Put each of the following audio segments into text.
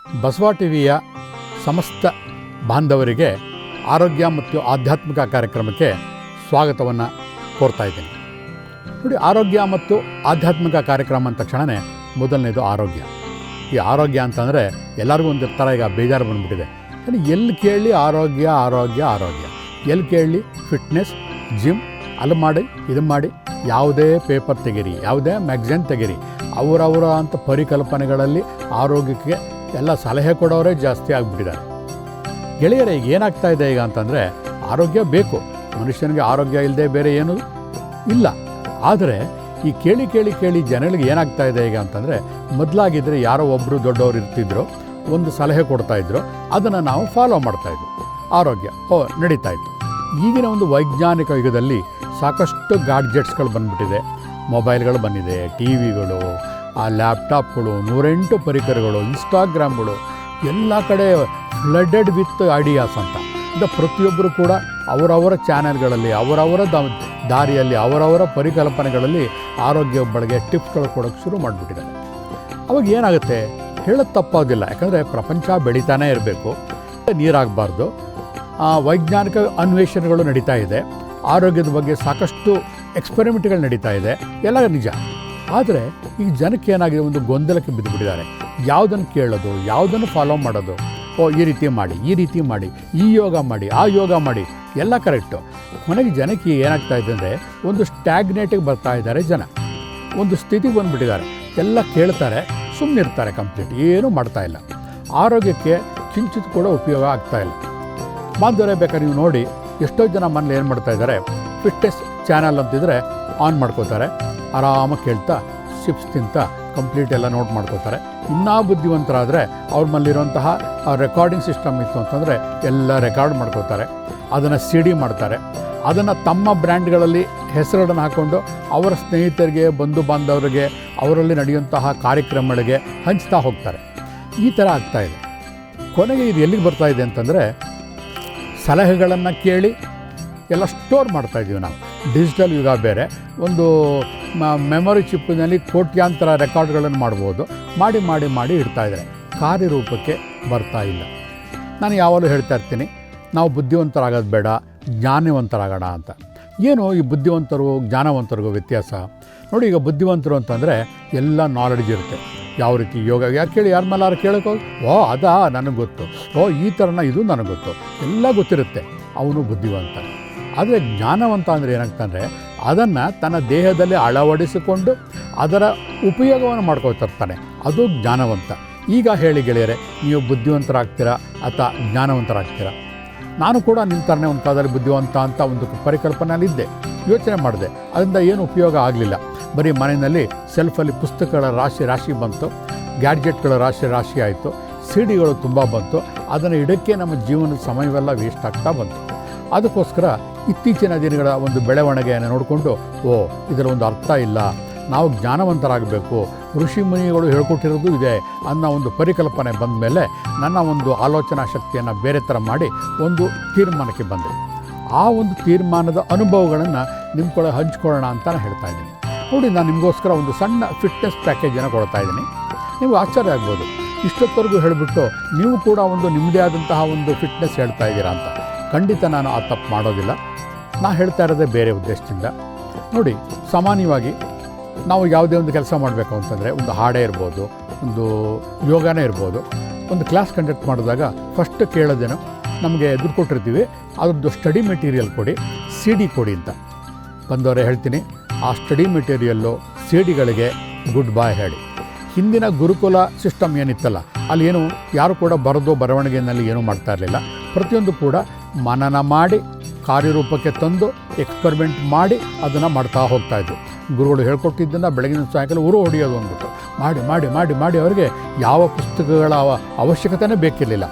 ಬಸವ ಟಿವಿಯ ಸಮಸ್ತ ಬಾಂಧವರಿಗೆ ಆರೋಗ್ಯ ಮತ್ತು ಆಧ್ಯಾತ್ಮಿಕ ಕಾರ್ಯಕ್ರಮಕ್ಕೆ ಸ್ವಾಗತವನ್ನು ಕೋರ್ತಾ ಇದ್ದೀನಿ. ನೋಡಿ, ಆರೋಗ್ಯ ಮತ್ತು ಆಧ್ಯಾತ್ಮಿಕ ಕಾರ್ಯಕ್ರಮ ಅಂದ ತಕ್ಷಣವೇ ಮೊದಲನೇದು ಆರೋಗ್ಯ. ಈ ಆರೋಗ್ಯ ಅಂತಂದರೆ ಎಲ್ಲರಿಗೂ ಒಂದು ಥರ ಈಗ ಬೇಜಾರು ಬಂದುಬಿಟ್ಟಿದೆ. ಎಲ್ಲಿ ಕೇಳಿ ಆರೋಗ್ಯ ಆರೋಗ್ಯ ಆರೋಗ್ಯ, ಎಲ್ಲಿ ಕೇಳಿ ಫಿಟ್ನೆಸ್, ಜಿಮ್, ಅಲ್ಲಿ ಮಾಡಿ ಇದು ಮಾಡಿ, ಯಾವುದೇ ಪೇಪರ್ ತೆಗೀರಿ, ಯಾವುದೇ ಮ್ಯಾಗ್ಝಿನ್ ತೆಗೀರಿ, ಅವರವರ ಅಂಥ ಪರಿಕಲ್ಪನೆಗಳಲ್ಲಿ ಆರೋಗ್ಯಕ್ಕೆ ಎಲ್ಲ ಸಲಹೆ ಕೊಡೋರೇ ಜಾಸ್ತಿ ಆಗಿಬಿಟ್ಟಿದ್ದಾರೆ. ಗೆಳೆಯರೇ, ಈಗ ಏನಾಗ್ತಾ ಇದೆ ಈಗ ಅಂತಂದರೆ, ಆರೋಗ್ಯ ಬೇಕು, ಮನುಷ್ಯನಿಗೆ ಆರೋಗ್ಯ ಇಲ್ಲದೆ ಬೇರೆ ಏನೂ ಇಲ್ಲ. ಆದರೆ ಈ ಕೇಳಿ ಕೇಳಿ ಕೇಳಿ ಜನಗಳಿಗೆ ಏನಾಗ್ತಾ ಇದೆ ಈಗ ಅಂತಂದರೆ, ಮೊದಲಾಗಿದ್ದರೆ ಯಾರೋ ಒಬ್ಬರು ದೊಡ್ಡವರು ಇರ್ತಿದ್ರು, ಒಂದು ಸಲಹೆ ಕೊಡ್ತಾಯಿದ್ರು, ಅದನ್ನು ನಾವು ಫಾಲೋ ಮಾಡ್ತಾಯಿದ್ವು, ಆರೋಗ್ಯ ನಡೀತಾಯಿತ್ತು. ಈಗಿನ ಒಂದು ವೈಜ್ಞಾನಿಕ ಯುಗದಲ್ಲಿ ಸಾಕಷ್ಟು ಗಾಡ್ಜೆಟ್ಸ್ಗಳು ಬಂದುಬಿಟ್ಟಿದೆ. ಮೊಬೈಲ್ಗಳು ಬಂದಿದೆ, ಟಿ ವಿಗಳು, ಲ್ಯಾಪ್ಟಾಪ್ಗಳು, 108 ಪರಿಕರಗಳು, ಇನ್ಸ್ಟಾಗ್ರಾಮ್ಗಳು, ಎಲ್ಲ ಕಡೆ ಫ್ಲಡೆಡ್ ವಿತ್ ಐಡಿಯಾಸ್ ಅಂತ. ಪ್ರತಿಯೊಬ್ಬರು ಕೂಡ ಅವರವರ ಚಾನೆಲ್ಗಳಲ್ಲಿ, ಅವರವರ ದಾರಿಯಲ್ಲಿ, ಅವರವರ ಪರಿಕಲ್ಪನೆಗಳಲ್ಲಿ ಆರೋಗ್ಯ ಬಗ್ಗೆ ಟಿಪ್ಸ್ಗಳು ಕೊಡೋಕ್ಕೆ ಶುರು ಮಾಡಿಬಿಟ್ಟಿದ್ದಾರೆ. ಅವಾಗ ಏನಾಗುತ್ತೆ ಹೇಳೋದು ತಪ್ಪೋದಿಲ್ಲ, ಯಾಕಂದರೆ ಪ್ರಪಂಚ ಬೆಳೀತಾನೇ ಇರಬೇಕು, ನೀರಾಗಬಾರ್ದು. ವೈಜ್ಞಾನಿಕ ಅನ್ವೇಷಣೆಗಳು ನಡೀತಾ ಇದೆ, ಆರೋಗ್ಯದ ಬಗ್ಗೆ ಸಾಕಷ್ಟು ಎಕ್ಸ್ಪೆರಿಮೆಂಟ್ಗಳು ನಡೀತಾ ಇದೆ, ಎಲ್ಲ ನಿಜ. ಆದರೆ ಈಗ ಜನಕ್ಕೆ ಏನಾಗಿದೆ, ಒಂದು ಗೊಂದಲಕ್ಕೆ ಬಿದ್ದುಬಿಟ್ಟಿದ್ದಾರೆ. ಯಾವುದನ್ನು ಕೇಳೋದು, ಯಾವುದನ್ನು ಫಾಲೋ ಮಾಡೋದು, ಈ ರೀತಿ ಮಾಡಿ, ಈ ರೀತಿ ಮಾಡಿ, ಈ ಯೋಗ ಮಾಡಿ, ಆ ಯೋಗ ಮಾಡಿ, ಎಲ್ಲ ಕರೆಕ್ಟು. ಕೊನೆಗೆ ಜನಕ್ಕೆ ಏನಾಗ್ತಾ ಇದೆ ಅಂದರೆ, ಒಂದು ಸ್ಟ್ಯಾಗ್ನೇಟಿಗೆ ಬರ್ತಾ ಇದ್ದಾರೆ ಜನ, ಒಂದು ಸ್ಥಿತಿಗೆ ಬಂದುಬಿಟ್ಟಿದ್ದಾರೆ. ಎಲ್ಲ ಕೇಳ್ತಾರೆ, ಸುಮ್ಮನಿರ್ತಾರೆ, ಕಂಪ್ಲೀಟ್ ಏನೂ ಮಾಡ್ತಾಯಿಲ್ಲ. ಆರೋಗ್ಯಕ್ಕೆ ಕಿಂಚಿತ್ ಕೂಡ ಉಪಯೋಗ ಆಗ್ತಾಯಿಲ್ಲ. ಬಾಂಧವರೇ, ಬೇಕಾದ್ರೆ ನೀವು ನೋಡಿ, ಎಷ್ಟೋ ಜನ ಮನೇಲಿ ಏನು ಮಾಡ್ತಾ ಇದ್ದಾರೆ, ಫಿಟ್ನೆಸ್ ಚಾನಲ್ ಅಂತಿದ್ರೆ ಆನ್ ಮಾಡ್ಕೋತಾರೆ, ಆರಾಮಾಗಿ ಕೇಳ್ತಾ ಚಿಪ್ಸ್ ತಿಂತ ಕಂಪ್ಲೀಟ್ ಎಲ್ಲ ನೋಟ್ ಮಾಡ್ಕೋತಾರೆ. ಇನ್ನೂ ಬುದ್ಧಿವಂತರಾದರೆ ಅವ್ರ ಮನೇಲಿರುವಂತಹ ರೆಕಾರ್ಡಿಂಗ್ ಸಿಸ್ಟಮ್ ಇತ್ತು ಅಂತಂದರೆ ಎಲ್ಲ ರೆಕಾರ್ಡ್ ಮಾಡ್ಕೋತಾರೆ, ಅದನ್ನು CD ಮಾಡ್ತಾರೆ, ಅದನ್ನು ತಮ್ಮ ಬ್ರ್ಯಾಂಡ್ಗಳಲ್ಲಿ ಹೆಸರುಗಳನ್ನು ಹಾಕ್ಕೊಂಡು ಅವರ ಸ್ನೇಹಿತರಿಗೆ, ಬಂಧು ಬಾಂಧವರಿಗೆ, ಅವರಲ್ಲಿ ನಡೆಯುವಂತಹ ಕಾರ್ಯಕ್ರಮಗಳಿಗೆ ಹಂಚ್ತಾ ಹೋಗ್ತಾರೆ. ಈ ಥರ ಆಗ್ತಾಯಿದೆ. ಕೊನೆಗೆ ಇದು ಎಲ್ಲಿಗೆ ಬರ್ತಾಯಿದೆ ಅಂತಂದರೆ, ಸಲಹೆಗಳನ್ನು ಕೇಳಿ ಎಲ್ಲ ಸ್ಟೋರ್ ಮಾಡ್ತಾಯಿದ್ದೀವಿ ನಾವು. ಡಿಜಿಟಲ್ ಯುಗ ಬೇರೆ, ಒಂದು ಮೆಮೊರಿ ಚಿಪ್ಪಿನಲ್ಲಿ ಕೋಟ್ಯಾಂತರ ರೆಕಾರ್ಡ್ಗಳನ್ನು ಮಾಡ್ಬೋದು, ಮಾಡಿ ಮಾಡಿ ಮಾಡಿ ಇಡ್ತಾಯಿದ್ದಾರೆ. ಕಾರ್ಯರೂಪಕ್ಕೆ ಬರ್ತಾ ಇಲ್ಲ. ನಾನು ಯಾವಾಗಲೂ ಹೇಳ್ತಾ ಇರ್ತೀನಿ, ನಾವು ಬುದ್ಧಿವಂತರಾಗೋದು ಬೇಡ, ಜ್ಞಾನವಂತರಾಗೋಣ ಅಂತ. ಏನು ಈ ಬುದ್ಧಿವಂತರು ಜ್ಞಾನವಂತರಿಗೂ ವ್ಯತ್ಯಾಸ? ನೋಡಿ, ಈಗ ಬುದ್ಧಿವಂತರು ಅಂತಂದರೆ ಎಲ್ಲ ನಾಲೆಡ್ಜ್ ಇರುತ್ತೆ. ಯಾವ ರೀತಿ ಯೋಗ, ಯಾಕೆ ಕೇಳಿ, ಯಾರ ಮೇಲಾರು ಕೇಳೋಕೆ, ಅದಾ ನನಗೆ ಗೊತ್ತು, ಈ ಥರನ ಇದು ನನಗೆ ಗೊತ್ತು, ಎಲ್ಲ ಗೊತ್ತಿರುತ್ತೆ, ಅವನು ಬುದ್ಧಿವಂತ. ಆದರೆ ಜ್ಞಾನವಂತ ಅಂದರೆ ಏನಾಗ್ತಂದರೆ, ಅದನ್ನು ತನ್ನ ದೇಹದಲ್ಲಿ ಅಳವಡಿಸಿಕೊಂಡು ಅದರ ಉಪಯೋಗವನ್ನು ಮಾಡ್ಕೊತಿರ್ತಾನೆ, ಅದು ಜ್ಞಾನವಂತ. ಈಗ ಹೇಳಿ ಗೆಳೆಯರೆ, ನೀವು ಬುದ್ಧಿವಂತರಾಗ್ತೀರಾ ಅಥವಾ ಜ್ಞಾನವಂತರಾಗ್ತೀರಾ? ನಾನು ಕೂಡ ನಿಮ್ಮ ಥರನೇ ಒಂದು ಕಾಲದಲ್ಲಿ ಬುದ್ಧಿವಂತ ಅಂತ ಒಂದು ಪರಿಕಲ್ಪನೆಯಲ್ಲಿದ್ದೆ, ಯೋಚನೆ ಮಾಡಿದೆ. ಅದರಿಂದ ಏನು ಉಪಯೋಗ ಆಗಲಿಲ್ಲ. ಬರೀ ಮನೆಯಲ್ಲಿ ಸೆಲ್ಫಲ್ಲಿ ಪುಸ್ತಕಗಳ ರಾಶಿ ಬಂತು, ಗ್ಯಾಡ್ಜೆಟ್ಗಳ ರಾಶಿ ಆಯಿತು, CDಗಳು ತುಂಬ ಬಂತು. ಅದನ್ನು ಇಡಕ್ಕೆ ನಮ್ಮ ಜೀವನದ ಸಮಯವೆಲ್ಲ ವೇಸ್ಟ್ ಆಗ್ತಾ ಬಂತು. ಅದಕ್ಕೋಸ್ಕರ ಇತ್ತೀಚಿನ ದಿನಗಳ ಒಂದು ಬೆಳವಣಿಗೆಯನ್ನು ನೋಡಿಕೊಂಡು, ಇದರ ಒಂದು ಅರ್ಥ ಇಲ್ಲ, ನಾವು ಜ್ಞಾನವಂತರಾಗಬೇಕು, ಋಷಿ ಮುನಿಗಳು ಹೇಳ್ಕೊಟ್ಟಿರೋದು ಇದೆ ಅನ್ನೋ ಒಂದು ಪರಿಕಲ್ಪನೆ ಬಂದ ಮೇಲೆ ನನ್ನ ಒಂದು ಆಲೋಚನಾ ಶಕ್ತಿಯನ್ನು ಬೇರೆ ಥರ ಮಾಡಿ ಒಂದು ತೀರ್ಮಾನಕ್ಕೆ ಬಂದೆ. ಆ ಒಂದು ತೀರ್ಮಾನದ ಅನುಭವಗಳನ್ನು ನಿಮ್ಮ ಕೂಡ ಹಂಚ್ಕೊಳ್ಳೋಣ ಅಂತ ನಾನು ಹೇಳ್ತಾ ಇದ್ದೀನಿ. ನೋಡಿ, ನಾನು ನಿಮಗೋಸ್ಕರ ಒಂದು ಸಣ್ಣ ಫಿಟ್ನೆಸ್ ಪ್ಯಾಕೇಜನ್ನು ಕೊಡ್ತಾ ಇದ್ದೀನಿ. ನೀವು ಆಶ್ಚರ್ಯ ಆಗ್ಬೋದು, ಇಷ್ಟೊತ್ತವರೆಗೂ ಹೇಳಿಬಿಟ್ಟು ನೀವು ಕೂಡ ಒಂದು ನಿಮ್ಮದೇ ಆದಂತಹ ಒಂದು ಫಿಟ್ನೆಸ್ ಹೇಳ್ತಾ ಇದ್ದೀರಾ ಅಂತ. ಖಂಡಿತ ನಾನು ಆ ತಪ್ಪು ಮಾಡೋದಿಲ್ಲ. ನಾನು ಹೇಳ್ತಾ ಇರೋದೇ ಬೇರೆ ಉದ್ದೇಶದಿಂದ. ನೋಡಿ, ಸಾಮಾನ್ಯವಾಗಿ ನಾವು ಯಾವುದೇ ಒಂದು ಕೆಲಸ ಮಾಡಬೇಕು ಅಂತಂದರೆ, ಒಂದು ಹಾಡೇ ಇರ್ಬೋದು, ಒಂದು ಯೋಗನೇ ಇರ್ಬೋದು, ಒಂದು ಕ್ಲಾಸ್ ಕಂಡಕ್ಟ್ ಮಾಡಿದಾಗ ಫಸ್ಟ್ ಕೇಳೋದೇನು, ನಮಗೆ ದುಡ್ಡು ಕೊಟ್ಟಿರ್ತೀವಿ, ಅದರದ್ದು ಸ್ಟಡಿ ಮೆಟೀರಿಯಲ್ ಕೊಡಿ, CD ಕೊಡಿ ಅಂತ. ಬಂದವರೇ ಹೇಳ್ತೀನಿ, ಆ ಸ್ಟಡಿ ಮೆಟೀರಿಯಲ್ಲು CDಗಳಿಗೆ ಗುಡ್ ಬಾಯ್ ಹೇಳಿ. ಹಿಂದಿನ ಗುರುಕುಲ ಸಿಸ್ಟಮ್ ಏನಿತ್ತಲ್ಲ, ಅಲ್ಲಿ ಏನು ಯಾರು ಕೂಡ ಬರವಣಿಗೆಯಲ್ಲಿ ಏನೂ ಮಾಡ್ತಾ ಇರಲಿಲ್ಲ. ಪ್ರತಿಯೊಂದು ಕೂಡ ಮನನ ಮಾಡಿ ಕಾರ್ಯರೂಪಕ್ಕೆ ತಂದು ಎಕ್ಸ್ಪೆರಿಮೆಂಟ್ ಮಾಡಿ ಅದನ್ನು ಮಾಡ್ತಾ ಹೋಗ್ತಾಯಿದ್ರು. ಗುರುಗಳು ಹೇಳ್ಕೊಟ್ಟಿದ್ದನ್ನು ಬೆಳಗಿನ ಸಾಯಂಕಾಲ ಊರು ಹೊಡೆಯೋದು ಅಂದ್ಬಿಟ್ಟು ಮಾಡಿ ಮಾಡಿ ಮಾಡಿ ಮಾಡಿ ಅವರಿಗೆ ಯಾವ ಪುಸ್ತಕಗಳ ಅವಶ್ಯಕತೆಯೇ ಬೇಕಿರಲಿಲ್ಲ.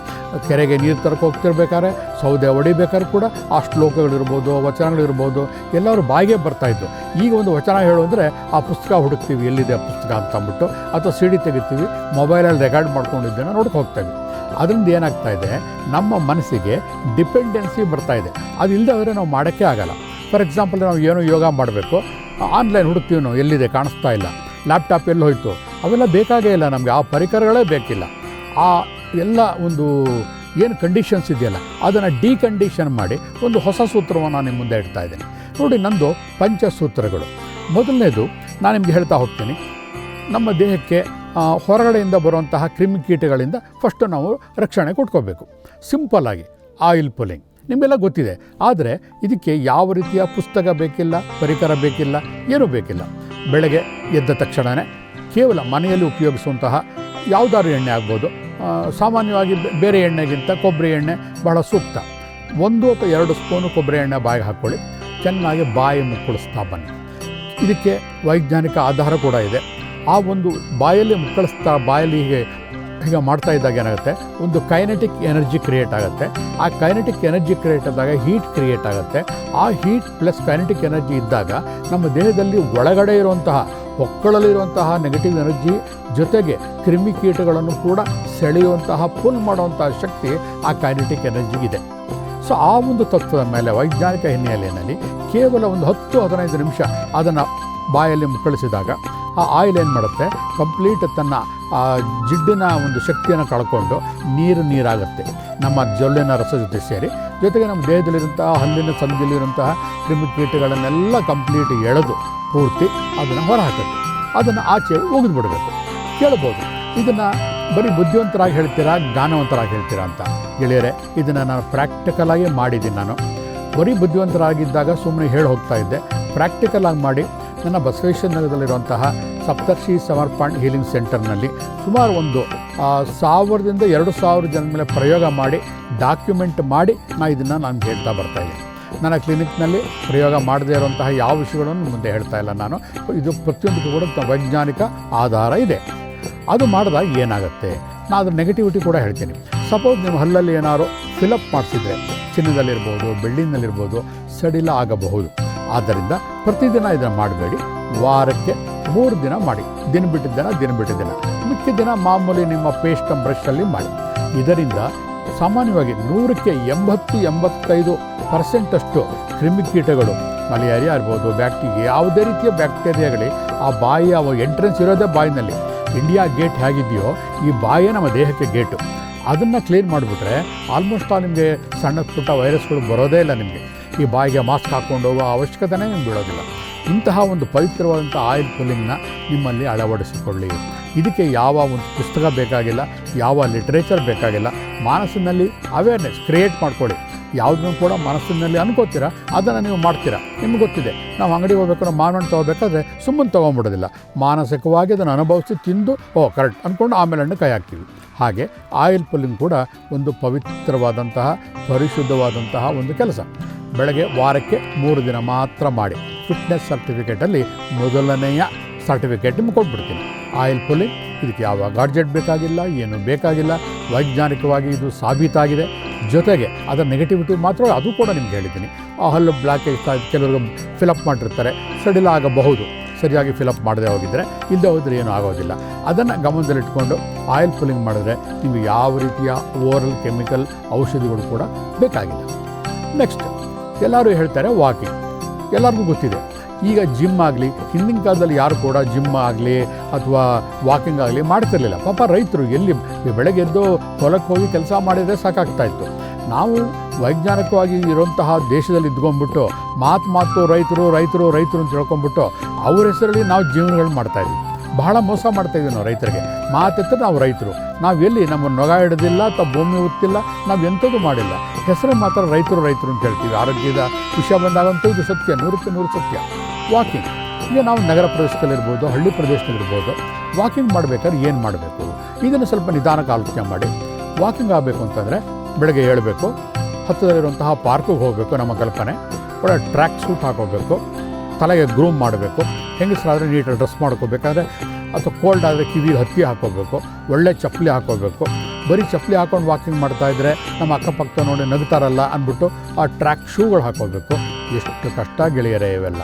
ಕೆರೆಗೆ ನೀರು ತರಕ್ಕೆ ಹೋಗ್ತಿರ್ಬೇಕಾದ್ರೆ, ಸೌದೆ ಹೊಡಿಬೇಕಾದ್ರೆ ಕೂಡ ಆ ಶ್ಲೋಕಗಳಿರ್ಬೋದು, ವಚನಗಳಿರ್ಬೋದು, ಎಲ್ಲರೂ ಬಾಯಿಗೆ ಬರ್ತಾಯಿದ್ರು. ಈಗ ಒಂದು ವಚನ ಹೇಳು ಅಂದರೆ ಆ ಪುಸ್ತಕ ಹುಡುಕ್ತೀವಿ, ಎಲ್ಲಿದೆ ಆ ಪುಸ್ತಕ ಅಂತ ಅಂದ್ಬಿಟ್ಟು, ಅಥವಾ CD ತೆಗಿತೀವಿ, ಮೊಬೈಲಲ್ಲಿ ರೆಕಾರ್ಡ್ ಮಾಡ್ಕೊಂಡಿದ್ದನ್ನು ನೋಡ್ಕೊ ಹೋಗ್ತೇವೆ. ಅದರಿಂದ ಏನಾಗ್ತಾ ಇದೆ, ನಮ್ಮ ಮನಸ್ಸಿಗೆ ಡಿಪೆಂಡೆನ್ಸಿ ಬರ್ತಾಯಿದೆ. ಅದು ಇಲ್ಲದೆ ಆದರೆ ನಾವು ಮಾಡೋಕ್ಕೆ ಆಗಲ್ಲ. ಫಾರ್ ಎಕ್ಸಾಂಪಲ್, ನಾವು ಏನೋ ಯೋಗ ಮಾಡಬೇಕು, ಆನ್ಲೈನ್ ಹುಡುಕ್ತೀವಿ, ನಾವು ಎಲ್ಲಿದೆ ಕಾಣಿಸ್ತಾ ಇಲ್ಲ, ಲ್ಯಾಪ್ಟಾಪ್ ಎಲ್ಲಿ ಹೋಯಿತು, ಅವೆಲ್ಲ ಬೇಕಾಗೇ ಇಲ್ಲ ನಮಗೆ, ಆ ಪರಿಕರಗಳೇ ಬೇಕಿಲ್ಲ. ಆ ಎಲ್ಲ ಒಂದು ಏನು ಕಂಡೀಷನ್ಸ್ ಇದೆಯಲ್ಲ ಅದನ್ನು ಡಿಕಂಡೀಷನ್ ಮಾಡಿ ಒಂದು ಹೊಸ ಸೂತ್ರವನ್ನು ನಾನು ನಿಮ್ಮ ಮುಂದೆ ಇಡ್ತಾ ಇದ್ದೀನಿ. ನೋಡಿ, ನಂದು ಪಂಚಸೂತ್ರಗಳು. ಮೊದಲನೇದು ನಾನು ನಿಮಗೆ ಹೇಳ್ತಾ ಹೋಗ್ತೀನಿ. ನಮ್ಮ ದೇಹಕ್ಕೆ ಹೊರಗಡೆಯಿಂದ ಬರುವಂತಹ ಕ್ರಿಮಿಕೀಟಗಳಿಂದ ಫಸ್ಟು ನಾವು ರಕ್ಷಣೆ ಕೊಟ್ಕೋಬೇಕು. ಸಿಂಪಲ್ಲಾಗಿ ಆಯಿಲ್ ಪುಲ್ಲಿಂಗ್ ನಿಮಗೆಲ್ಲ ಗೊತ್ತಿದೆ. ಆದರೆ ಇದಕ್ಕೆ ಯಾವ ರೀತಿಯ ಪುಸ್ತಕ ಬೇಕಿಲ್ಲ, ಪರಿಕರ ಬೇಕಿಲ್ಲ, ಏನೂ ಬೇಕಿಲ್ಲ. ಬೆಳಗ್ಗೆ ಎದ್ದ ತಕ್ಷಣವೇ ಕೇವಲ ಮನೆಯಲ್ಲಿ ಉಪಯೋಗಿಸುವಂತಹ ಯಾವುದಾದ್ರು ಎಣ್ಣೆ ಆಗ್ಬೋದು. ಸಾಮಾನ್ಯವಾಗಿ ಬೇರೆ ಎಣ್ಣೆಗಿಂತ ಕೊಬ್ಬರಿ ಎಣ್ಣೆ ಬಹಳ ಸೂಕ್ತ. 1 ಅಥವಾ 2 ಸ್ಪೂನು ಕೊಬ್ಬರಿ ಎಣ್ಣೆ ಬಾಯಿಗೆ ಹಾಕ್ಕೊಳ್ಳಿ. ಚೆನ್ನಾಗಿ ಬಾಯಿ ಮುಕ್ಕಳಿಸ್ತಾ ಬನ್ನಿ. ಇದಕ್ಕೆ ವೈಜ್ಞಾನಿಕ ಆಧಾರ ಕೂಡ ಇದೆ. ಆ ಒಂದು ಬಾಯಲ್ಲಿ ಮುಕ್ಕಳಿಸ್ತಾ ಬಾಯಲ್ಲಿ ಹೀಗೆ ಮಾಡ್ತಾ ಇದ್ದಾಗ ಏನಾಗುತ್ತೆ, ಒಂದು ಕೈನೆಟಿಕ್ ಎನರ್ಜಿ ಕ್ರಿಯೇಟ್ ಆಗುತ್ತೆ. ಆ ಕೈನೆಟಿಕ್ ಎನರ್ಜಿ ಕ್ರಿಯೇಟ್ ಆದಾಗ ಹೀಟ್ ಕ್ರಿಯೇಟ್ ಆಗುತ್ತೆ. ಆ ಹೀಟ್ ಪ್ಲಸ್ ಕೈನೆಟಿಕ್ ಎನರ್ಜಿ ಇದ್ದಾಗ ನಮ್ಮ ದೇಹದಲ್ಲಿ ಒಳಗಡೆ ಇರುವಂತಹ ಹೊಕ್ಕಳಲ್ಲಿರುವಂತಹ ನೆಗೆಟಿವ್ ಎನರ್ಜಿ ಜೊತೆಗೆ ಕ್ರಿಮಿಕೀಟಗಳನ್ನು ಕೂಡ ಸೆಳೆಯುವಂತಹ ಪುಲ್ ಮಾಡುವಂತಹ ಶಕ್ತಿ ಆ ಕೈನೆಟಿಕ್ ಎನರ್ಜಿಗಿದೆ. ಸೊ ಆ ಒಂದು ತತ್ವದ ಮೇಲೆ ವೈಜ್ಞಾನಿಕ ಹಿನ್ನೆಲೆಯಲ್ಲಿ ಕೇವಲ ಒಂದು 10-15 ನಿಮಿಷ ಅದನ್ನು ಬಾಯಲ್ಲಿ ಮುಕ್ಕಳಿಸಿದಾಗ ಆ ಆಯಿಲ್ ಏನು ಮಾಡುತ್ತೆ, ಕಂಪ್ಲೀಟ್ ತನ್ನ ಜಿಡ್ಡಿನ ಒಂದು ಶಕ್ತಿಯನ್ನು ಕಳ್ಕೊಂಡು ನೀರಾಗುತ್ತೆ. ನಮ್ಮ ಜೊಲ್ಲಿನ ರಸ ಜೊತೆ ಸೇರಿ ಜೊತೆಗೆ ನಮ್ಮ ದೇಹದಲ್ಲಿರುವಂತಹ ಹಲ್ಲಿನ ಸಂದಿಲಿರುವಂತಹ ಕ್ರಿಮಿಕೀಟಗಳನ್ನೆಲ್ಲ ಕಂಪ್ಲೀಟ್ ಎಳೆದು ಪೂರ್ತಿ ಅದನ್ನು ಹೊರಹಾಕುತ್ತೆ. ಅದನ್ನು ಆಚೆ ಒಗೆದುಬಿಡಬೇಕು. ಕೇಳ್ಬೋದು, ಇದನ್ನು ಬರೀ ಬುದ್ಧಿವಂತರಾಗಿ ಹೇಳ್ತೀರಾ, ಜ್ಞಾನವಂತರಾಗಿ ಹೇಳ್ತೀರಾ ಅಂತ. ಗೆಳೆಯರೆ, ಇದನ್ನು ನಾನು ಪ್ರಾಕ್ಟಿಕಲಾಗಿ ಮಾಡಿದ್ದೀನಿ. ನಾನು ಬರೀ ಬುದ್ಧಿವಂತರಾಗಿದ್ದಾಗ ಸುಮ್ಮನೆ ಹೇಳಿ ಹೋಗ್ತಾ ಇದ್ದೆ. ಪ್ರಾಕ್ಟಿಕಲಾಗಿ ಮಾಡಿ ನನ್ನ ಬಸವೇಶ್ವರ ನಗರದಲ್ಲಿರುವಂತಹ ಸಪ್ತರ್ಷಿ ಸಮರ್ಪಣ್ ಹೀಲಿಂಗ್ ಸೆಂಟರ್ನಲ್ಲಿ ಸುಮಾರು ಒಂದು 1000ರಿಂದ 2000 ಜನ ಮೇಲೆ ಪ್ರಯೋಗ ಮಾಡಿ ಡಾಕ್ಯುಮೆಂಟ್ ಮಾಡಿ ನಾನು ಹೇಳ್ತಾ ಬರ್ತಾಯಿದ್ದೀನಿ. ನನ್ನ ಕ್ಲಿನಿಕ್ನಲ್ಲಿ ಪ್ರಯೋಗ ಮಾಡದೇ ಇರುವಂತಹ ಯಾವ ವಿಷಯಗಳನ್ನು ಮುಂದೆ ಹೇಳ್ತಾ ಇಲ್ಲ ನಾನು. ಇದು ಪ್ರತಿಯೊಂದಕ್ಕೂ ಕೂಡ ವೈಜ್ಞಾನಿಕ ಆಧಾರ ಇದೆ. ಅದು ಮಾಡಿದಾಗ ಏನಾಗುತ್ತೆ, ನಾನು ಅದ್ರ ನೆಗೆಟಿವಿಟಿ ಕೂಡ ಹೇಳ್ತೀನಿ. ಸಪೋಸ್ ನಿಮ್ಮ ಹಲ್ಲಲ್ಲಿ ಏನಾದ್ರು ಫಿಲಪ್ ಮಾಡಿಸಿದ್ರೆ ಚಿನ್ನದಲ್ಲಿರ್ಬೋದು, ಬೆಳ್ಳಿನಲ್ಲಿರ್ಬೋದು, ಸಡಿಲ ಆಗಬಹುದು. ಆದ್ದರಿಂದ ಪ್ರತಿದಿನ ಇದನ್ನು ಮಾಡಬೇಡಿ. ವಾರಕ್ಕೆ 3 ದಿನ ಮಾಡಿ. ದಿನ ಬಿಟ್ಟಿದ್ದ ದಿನ ಮಿಕ್ಕಿದ ದಿನ ಮಾಮೂಲಿ ನಿಮ್ಮ ಪೇಸ್ಟ್ ಬ್ರಷಲ್ಲಿ ಮಾಡಿ. ಇದರಿಂದ ಸಾಮಾನ್ಯವಾಗಿ 100ಕ್ಕೆ 80-85% ಅಷ್ಟು ಕ್ರಿಮಿಕೀಟಗಳು, ಮಲೇರಿಯಾ ಇರ್ಬೋದು, ಬ್ಯಾಕ್ಟೀರಿಯಾ, ಯಾವುದೇ ರೀತಿಯ ಬ್ಯಾಕ್ಟೀರಿಯಾಗಲಿ ಆ ಬಾಯಿಯ ಎಂಟ್ರೆನ್ಸ್ ಇರೋದೇ ಬಾಯಿನಲ್ಲಿ. ಇಂಡಿಯಾ ಗೇಟ್ ಹೇಗಿದೆಯೋ ಈ ಬಾಯಿಯೇ ನಮ್ಮ ದೇಹಕ್ಕೆ ಗೇಟು. ಅದನ್ನು ಕ್ಲೀನ್ ಮಾಡಿಬಿಟ್ರೆ ಆಲ್ಮೋಸ್ಟ್ ನಿಮಗೆ ಸಣ್ಣ ಪುಟ್ಟ ವೈರಸ್ಗಳು ಬರೋದೇ ಇಲ್ಲ. ನಿಮಗೆ ಈ ಬಾಯಿಗೆ ಮಾಸ್ಕ್ ಹಾಕ್ಕೊಂಡು ಹೋಗೋ ಅವಶ್ಯಕತೆನೇ ನಿಮ್ಗೆ ಬೀಳೋದಿಲ್ಲ. ಇಂತಹ ಒಂದು ಪವಿತ್ರವಾದಂಥ ಆಯಿಲ್ ಪುಲ್ಲಿಂಗ್ನ ನಿಮ್ಮಲ್ಲಿ ಅಳವಡಿಸಿಕೊಳ್ಳಿ. ಇದಕ್ಕೆ ಯಾವ ಒಂದು ಪುಸ್ತಕ ಬೇಕಾಗಿಲ್ಲ, ಯಾವ ಲಿಟ್ರೇಚರ್ ಬೇಕಾಗಿಲ್ಲ. ಮನಸ್ಸಿನಲ್ಲಿ ಅವೇರ್ನೆಸ್ ಕ್ರಿಯೇಟ್ ಮಾಡ್ಕೊಳ್ಳಿ. ಯಾವುದನ್ನು ಕೂಡ ಮನಸ್ಸಿನಲ್ಲಿ ಅನ್ಕೋತೀರಾ ಅದನ್ನು ನೀವು ಮಾಡ್ತೀರಾ. ನಿಮ್ಗೆ ಗೊತ್ತಿದೆ, ನಾವು ಅಂಗಡಿಗೆ ಹೋಗ್ಬೇಕು, ನಾವು ಮಾವಿನ ಹಣ್ಣು ತೊಗೋಬೇಕಾದ್ರೆ ಸುಮ್ಮನೆ ತೊಗೊಂಬಿಡೋದಿಲ್ಲ. ಮಾನಸಿಕವಾಗಿ ಅದನ್ನು ಅನುಭವಿಸಿ ತಿಂದು ಕರೆಕ್ಟ್ ಅಂದ್ಕೊಂಡು ಆಮೇಲೆ ಹಣ್ಣು ಕೈ ಹಾಕ್ತೀವಿ. ಹಾಗೆ ಆಯಿಲ್ ಪುಲ್ಲಿಂಗ್ ಕೂಡ ಒಂದು ಪವಿತ್ರವಾದಂತಹ ಪರಿಶುದ್ಧವಾದಂತಹ ಒಂದು ಕೆಲಸ. ಬೆಳಗ್ಗೆ ವಾರಕ್ಕೆ 3 ದಿನ ಮಾತ್ರ ಮಾಡಿ. ಫಿಟ್ನೆಸ್ ಸರ್ಟಿಫಿಕೇಟಲ್ಲಿ ಮೊದಲನೆಯ ಸರ್ಟಿಫಿಕೇಟ್ ನಿಮ್ಗೆ ಕೊಟ್ಬಿಡ್ತೀನಿ. ಆಯಿಲ್ ಪುಲ್ಲಿಂಗ್ ಇದಕ್ಕೆ ಯಾವ ಗಾಡ್ಜೆಟ್ ಬೇಕಾಗಿಲ್ಲ, ಏನು ಬೇಕಾಗಿಲ್ಲ. ವೈಜ್ಞಾನಿಕವಾಗಿ ಇದು ಸಾಬೀತಾಗಿದೆ. ಜೊತೆಗೆ ಅದರ ನೆಗೆಟಿವಿಟಿ ಮಾತ್ರ ಅದು ಕೂಡ ನಿಮ್ಗೆ ಹೇಳಿದ್ದೀನಿ. ಆ ಹಲ್ಲು ಬ್ಲ್ಯಾಕೇಜ್ ಕೆಲವರು ಫಿಲಪ್ ಮಾಡಿರ್ತಾರೆ, ಸಡಿಲ ಆಗಬಹುದು. ಸರಿಯಾಗಿ ಫಿಲಪ್ ಮಾಡದೆ ಹೋಗಿದ್ದರೆ, ಇಲ್ಲದೆ ಹೋದರೆ ಏನೂ ಆಗೋದಿಲ್ಲ. ಅದನ್ನು ಗಮನದಲ್ಲಿಟ್ಕೊಂಡು ಆಯಿಲ್ ಪುಲ್ಲಿಂಗ್ ಮಾಡಿದ್ರೆ ನಿಮಗೆ ಯಾವ ರೀತಿಯ ಓರಲ್ ಕೆಮಿಕಲ್ ಔಷಧಿಗಳು ಕೂಡ ಬೇಕಾಗಿಲ್ಲ. ನೆಕ್ಸ್ಟ್, ಎಲ್ಲರೂ ಹೇಳ್ತಾರೆ ವಾಕಿಂಗ್. ಎಲ್ಲರಿಗೂ ಗೊತ್ತಿದೆ. ಈಗ ಜಿಮ್ ಆಗಲಿ, ಹಿಂದಿನ ಕಾಲದಲ್ಲಿ ಯಾರು ಕೂಡ ಜಿಮ್ ಆಗಲಿ ಅಥವಾ ವಾಕಿಂಗ್ ಆಗಲಿ ಮಾಡ್ತಿರ್ಲಿಲ್ಲ. ಪಾಪ ರೈತರು ಎಲ್ಲಿ ಬೆಳಗ್ಗೆ ಎದ್ದು ಹೊಲಕ್ಕೆ ಹೋಗಿ ಕೆಲಸ ಮಾಡಿದರೆ ಸಾಕಾಗ್ತಾಯಿತ್ತು. ನಾವು ವೈಜ್ಞಾನಿಕವಾಗಿ ಇರುವಂತಹ ದೇಶದಲ್ಲಿ ಇದ್ಕೊಂಡ್ಬಿಟ್ಟು ಮಾತು ರೈತರು ಅಂತ ಹೇಳ್ಕೊಂಡ್ಬಿಟ್ಟು ಅವ್ರ ಹೆಸರಲ್ಲಿ ನಾವು ಜೀವನಗಳು ಮಾಡ್ತಾಯಿದ್ವಿ. ಬಹಳ ಮೋಸ ಮಾಡ್ತಾಯಿದ್ವಿ ನಾವು ರೈತರಿಗೆ. ಮಾತೆತ್ತರೆ ನಾವು ರೈತರು, ನಾವು ಎಲ್ಲಿ ನಮ್ಮ ನೊಗ ಹಿಡಿದಿಲ್ಲ ಅಥವಾ ಭೂಮಿ ಉತ್ತಿಲ್ಲ, ನಾವು ಎಂಥದ್ದು ಮಾಡಿಲ್ಲ. ಹೆಸರು ಮಾತ್ರ ರೈತರು ಅಂತ ಹೇಳ್ತೀವಿ. ಆರೋಗ್ಯದ ವಿಷಯ ಬಂದಾಗಂತೂ ಇದು ಸತ್ಯ, 100ಕ್ಕೆ 100 ಸತ್ಯ. ವಾಕಿಂಗ್, ಈಗ ನಾವು ನಗರ ಪ್ರದೇಶದಲ್ಲಿರ್ಬೋದು, ಹಳ್ಳಿ ಪ್ರದೇಶದಲ್ಲಿರ್ಬೋದು, ವಾಕಿಂಗ್ ಮಾಡಬೇಕಾದ್ರೆ ಏನು ಮಾಡಬೇಕು, ಇದನ್ನು ಸ್ವಲ್ಪ ನಿಧಾನಕ್ಕೆ ಆಲೋಚನೆ ಮಾಡಿ. ವಾಕಿಂಗ್ ಆಗಬೇಕು ಅಂತಂದರೆ ಬೆಳಗ್ಗೆ ಏಳಬೇಕು, ಹತ್ತಿರಲ್ಲಿರುವಂತಹ ಪಾರ್ಕಿಗೆ ಹೋಗಬೇಕು. ನಮ್ಮ ಕಲ್ಪನೆ ಒಳ್ಳೆ ಟ್ರ್ಯಾಕ್ ಸೂಟ್ ಹಾಕೋಬೇಕು, ತಲೆಗೆ ಗ್ರೂಮ್ ಮಾಡಬೇಕು. ಹೆಂಗಸರಾದರೆ ನೀಟಾಗಿ ಡ್ರೆಸ್ ಮಾಡ್ಕೋಬೇಕಾದ್ರೆ ಅಥವಾ ಕೋಲ್ಡ್ ಆದರೆ ಕಿವಿಗೆ ಹತ್ತಿ ಹಾಕೋಬೇಕು, ಒಳ್ಳೆ ಚಪ್ಪಲಿ ಹಾಕೋಬೇಕು. ಬರೀ ಚಪ್ಪಲಿ ಹಾಕೊಂಡು ವಾಕಿಂಗ್ ಮಾಡ್ತಾಯಿದ್ರೆ ನಮ್ಮ ಅಕ್ಕಪಕ್ಕ ನೋಡಿ ನಗ್ತಾರಲ್ಲ ಅಂದ್ಬಿಟ್ಟು ಆ ಟ್ರ್ಯಾಕ್ ಶೂಗಳು ಹಾಕೋಬೇಕು. ಎಷ್ಟು ಕಷ್ಟ ಗೆಳೆಯರೇ ಇವೆಲ್ಲ.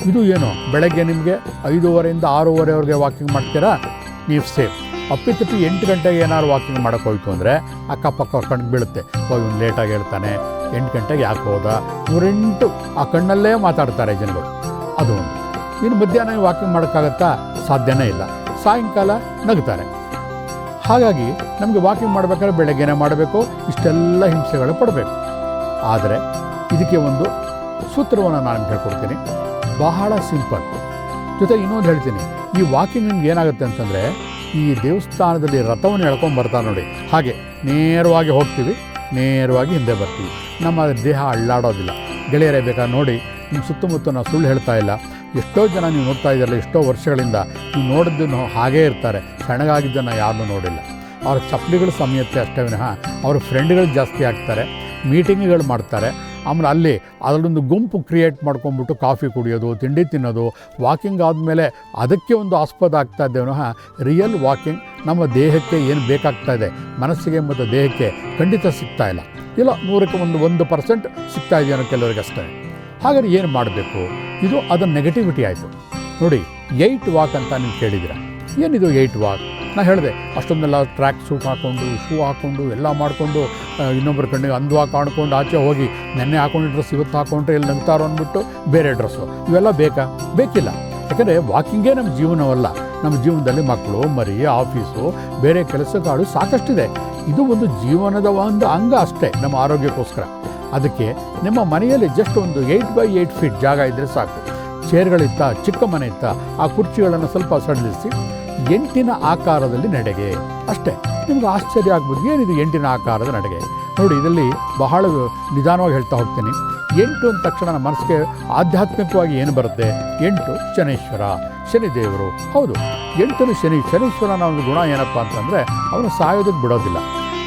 ಇದು ಏನು, ಬೆಳಗ್ಗೆ ನಿಮಗೆ 5:30ಯಿಂದ 6:30ವರೆಗೆ ವಾಕಿಂಗ್ ಮಾಡ್ತೀರಾ, ನೀವು ಸೇಫ್. ಅಪ್ಪಿತಪ್ಪಿ 8 ಗಂಟೆಗೆ ಏನಾದ್ರು ವಾಕಿಂಗ್ ಮಾಡೋಕ್ಕೆ ಹೋಯ್ತು ಅಂದರೆ ಅಕ್ಕಪಕ್ಕ ಕಣ್ಣಿಗೆ ಬೀಳುತ್ತೆ. ಇವನು ಲೇಟಾಗಿ ಹೇಳ್ತಾನೆ, 8 ಗಂಟೆಗೆ ಯಾಕೆ ಹೋದ, 108 ಆ ಕಣ್ಣಲ್ಲೇ ಮಾತಾಡ್ತಾರೆ ಜನಗಳು. ಅದು ಒಂದು. ಇನ್ನು ಮಧ್ಯಾಹ್ನ ವಾಕಿಂಗ್ ಮಾಡೋಕ್ಕಾಗತ್ತಾ? ಸಾಧ್ಯನೇ ಇಲ್ಲ. ಸಾಯಂಕಾಲ ನಗ್ತಾರೆ. ಹಾಗಾಗಿ ನಮಗೆ ವಾಕಿಂಗ್ ಮಾಡಬೇಕಾದ್ರೆ ಬೆಳಗ್ಗೆನೇ ಮಾಡಬೇಕು, ಇಷ್ಟೆಲ್ಲ ಹಿಂಸೆಗಳು ಪಡಬೇಕು. ಆದರೆ ಇದಕ್ಕೆ ಒಂದು ಸೂತ್ರವನ್ನು ನಾನು ಹೇಳ್ಕೊಡ್ತೀನಿ, ಬಹಳ ಸಿಂಪಲ್. ಜೊತೆಗೆ ಇನ್ನೊಂದು ಹೇಳ್ತೀನಿ, ಈ ವಾಕಿಂಗ್ ನಿಮ್ಗೆ ಏನಾಗುತ್ತೆ ಅಂತಂದರೆ, ಈ ದೇವಸ್ಥಾನದಲ್ಲಿ ರಥವನ್ನು ಎಳ್ಕೊಂಡು ಬರ್ತಾರೆ ನೋಡಿ, ಹಾಗೆ ನೇರವಾಗಿ ಹೋಗ್ತೀವಿ, ನೇರವಾಗಿ ಹಿಂದೆ ಬರ್ತೀವಿ. ನಮ್ಮ ದೇಹ ಅಳ್ಳಾಡೋದಿಲ್ಲ. ಗೆಳೆಯರೇ ಬೇಕಾದ್ರೆ ನೋಡಿ, ನಿಮ್ಮ ಸುತ್ತಮುತ್ತ ನಾವು ಸುಳ್ಳು ಹೇಳ್ತಾ ಇಲ್ಲ, ಎಷ್ಟೋ ಜನ ನೀವು ನೋಡ್ತಾ ಇದ್ದಾರಲ್ಲ, ಎಷ್ಟೋ ವರ್ಷಗಳಿಂದ ನೀವು ನೋಡಿದ್ದನ್ನು ಹಾಗೇ ಇರ್ತಾರೆ, ಸಣ್ಣಗಾಗಿದ್ದನ್ನು ಯಾರನ್ನೂ ನೋಡಿಲ್ಲ. ಅವ್ರ ಚಪ್ಪಲಿಗಳು ಸಮೇತ ಅಷ್ಟೇ ವಿನಃ ಅವ್ರ ಫ್ರೆಂಡ್ಗಳು ಜಾಸ್ತಿ ಆಗ್ತಾರೆ, ಮೀಟಿಂಗ್ಗಳು ಮಾಡ್ತಾರೆ. ಆಮೇಲೆ ಅಲ್ಲಿ ಅದರಲ್ಲೊಂದು ಗುಂಪು ಕ್ರಿಯೇಟ್ ಮಾಡ್ಕೊಂಡ್ಬಿಟ್ಟು ಕಾಫಿ ಕುಡಿಯೋದು, ತಿಂಡಿ ತಿನ್ನೋದು, ವಾಕಿಂಗ್ ಆದಮೇಲೆ ಅದಕ್ಕೆ ಒಂದು ಆಸ್ಪದ ಆಗ್ತಾ ಇದ್ದೇವೆ. ರಿಯಲ್ ವಾಕಿಂಗ್ ನಮ್ಮ ದೇಹಕ್ಕೆ ಏನು ಬೇಕಾಗ್ತಾ ಇದೆ, ಮನಸ್ಸಿಗೆ ಮತ್ತು ದೇಹಕ್ಕೆ ಖಂಡಿತ ಸಿಗ್ತಾ ಇಲ್ಲ. 100ಕ್ಕೆ 1% ಸಿಗ್ತಾ ಇದೆಯೋ ಕೆಲವರಿಗೆ ಅಷ್ಟೇ. ಹಾಗಾದ್ರೆ ಏನು ಮಾಡಬೇಕು? ಇದು ಅದರ ನೆಗೆಟಿವಿಟಿ ಆಯಿತು ನೋಡಿ. 8 ವಾಕ್ ಅಂತ ನೀವು ಕೇಳಿದ್ದೀರ. ಏನಿದು 8 ವಾಕ್? ನಾನು ಹೇಳಿದೆ, ಅಷ್ಟೊಂದೆಲ್ಲ ಟ್ರ್ಯಾಕ್ ಸೂಟ್ ಹಾಕ್ಕೊಂಡು, ಶೂ ಹಾಕ್ಕೊಂಡು, ಎಲ್ಲ ಮಾಡಿಕೊಂಡು, ಇನ್ನೊಬ್ಬರ ಕಣ್ಣಿಗೆ ಅಂದವಾಗಿ ಕಾಣ್ಕೊಂಡು ಆಚೆ ಹೋಗಿ, ನೆನ್ನೆ ಹಾಕೊಂಡು ಡ್ರೆಸ್ ಇವತ್ತು ಹಾಕೊಂಡ್ರೆ ಇಲ್ಲಿ ನಗ್ತಾರೋ ಅಂದ್ಬಿಟ್ಟು ಬೇರೆ ಡ್ರೆಸ್ಸು, ಇವೆಲ್ಲ ಬೇಕಾ? ಬೇಕಿಲ್ಲ. ಯಾಕಂದರೆ ವಾಕಿಂಗೇ ನಮ್ಮ ಜೀವನವಲ್ಲ. ನಮ್ಮ ಜೀವನದಲ್ಲಿ ಮಕ್ಕಳು, ಮರಿ, ಆಫೀಸು, ಬೇರೆ ಕೆಲಸಗಳು ಸಾಕಷ್ಟಿದೆ. ಇದು ಒಂದು ಜೀವನದ ಒಂದು ಅಂಗ ಅಷ್ಟೇ ನಮ್ಮ ಆರೋಗ್ಯಕ್ಕೋಸ್ಕರ. ಅದಕ್ಕೆ ನಿಮ್ಮ ಮನೆಯಲ್ಲಿ ಜಸ್ಟ್ ಒಂದು 8x8 ಫೀಟ್ ಜಾಗ ಇದ್ದರೆ ಸಾಕು. ಚೇರ್ಗಳಿತ್ತ, ಚಿಕ್ಕ ಮನೆ ಇತ್ತ, ಆ ಕುರ್ಚಿಗಳನ್ನು ಸ್ವಲ್ಪ ಸಡಿಲಿಸಿ 8ನ ಆಕಾರದಲ್ಲಿ ನಡೆಗೆ ಅಷ್ಟೇ. ನಿಮ್ಗೆ ಆಶ್ಚರ್ಯ ಆಗ್ಬೋದು, ಏನಿದು 8ನ ಆಕಾರದ ನಡೆಗೆ? ನೋಡಿ, ಇದರಲ್ಲಿ ಬಹಳ ನಿಧಾನವಾಗಿ ಹೇಳ್ತಾ ಹೋಗ್ತೀನಿ. 8 ಅಂದ ತಕ್ಷಣ ನಮ್ಮ ಮನಸ್ಸಿಗೆ ಆಧ್ಯಾತ್ಮಿಕವಾಗಿ ಏನು ಬರುತ್ತೆ? 8 ಶನೀಶ್ವರ, ಶನಿದೇವರು. ಹೌದು, 8ನೇ ಶನೀಶ್ವರನ ಒಂದು ಗುಣ ಏನಪ್ಪ ಅಂತಂದರೆ, ಅವನು ಸಾಯೋದಕ್ಕೆ ಬಿಡೋದಿಲ್ಲ.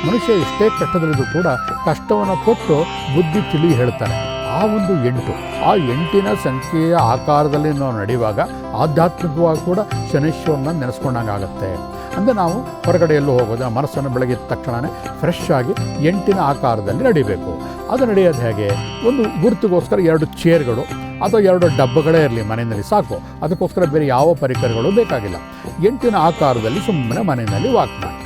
ಮನುಷ್ಯ ಎಷ್ಟೇ ಕಷ್ಟದಲ್ಲಿದ್ದು ಕೂಡ ಕಷ್ಟವನ್ನು ಕೊಟ್ಟು ಬುದ್ಧಿ ತಿಳಿ ಹೇಳ್ತಾನೆ. ಆ ಒಂದು 8, ಆ 8ನ ಸಂಖ್ಯೆಯ ಆಕಾರದಲ್ಲಿ ನಾವು ನಡೆಯುವಾಗ ಆಧ್ಯಾತ್ಮಿಕವಾಗಿ ಕೂಡ ಶನೀಶ್ವರನ ನೆನೆಸ್ಕೊಂಡಂಗಾಗತ್ತೆ. ಅಂದರೆ ನಾವು ಹೊರಗಡೆ ಎಲ್ಲೂ ಹೋಗೋದು, ಮನಸ್ಸನ್ನು ಬೆಳಗಿದ ತಕ್ಷಣವೇ ಫ್ರೆಶ್ ಆಗಿ 8ನ ಆಕಾರದಲ್ಲಿ ನಡಿಬೇಕು. ಅದು ನಡೆಯೋದು ಹೇಗೆ? ಒಂದು ಗುರುತಿಗೋಸ್ಕರ 2 ಚೇರ್ಗಳು ಅಥವಾ 2 ಡಬ್ಬಗಳೇ ಇರಲಿ ಮನೆಯಲ್ಲಿ ಸಾಕು. ಅದಕ್ಕೋಸ್ಕರ ಬೇರೆ ಯಾವ ಪರಿಕರಗಳು ಬೇಕಾಗಿಲ್ಲ. 8ನ ಆಕಾರದಲ್ಲಿ ಸುಮ್ಮನೆ ಮನೆಯಲ್ಲಿ ವಾಕ್ ಮಾಡಿ.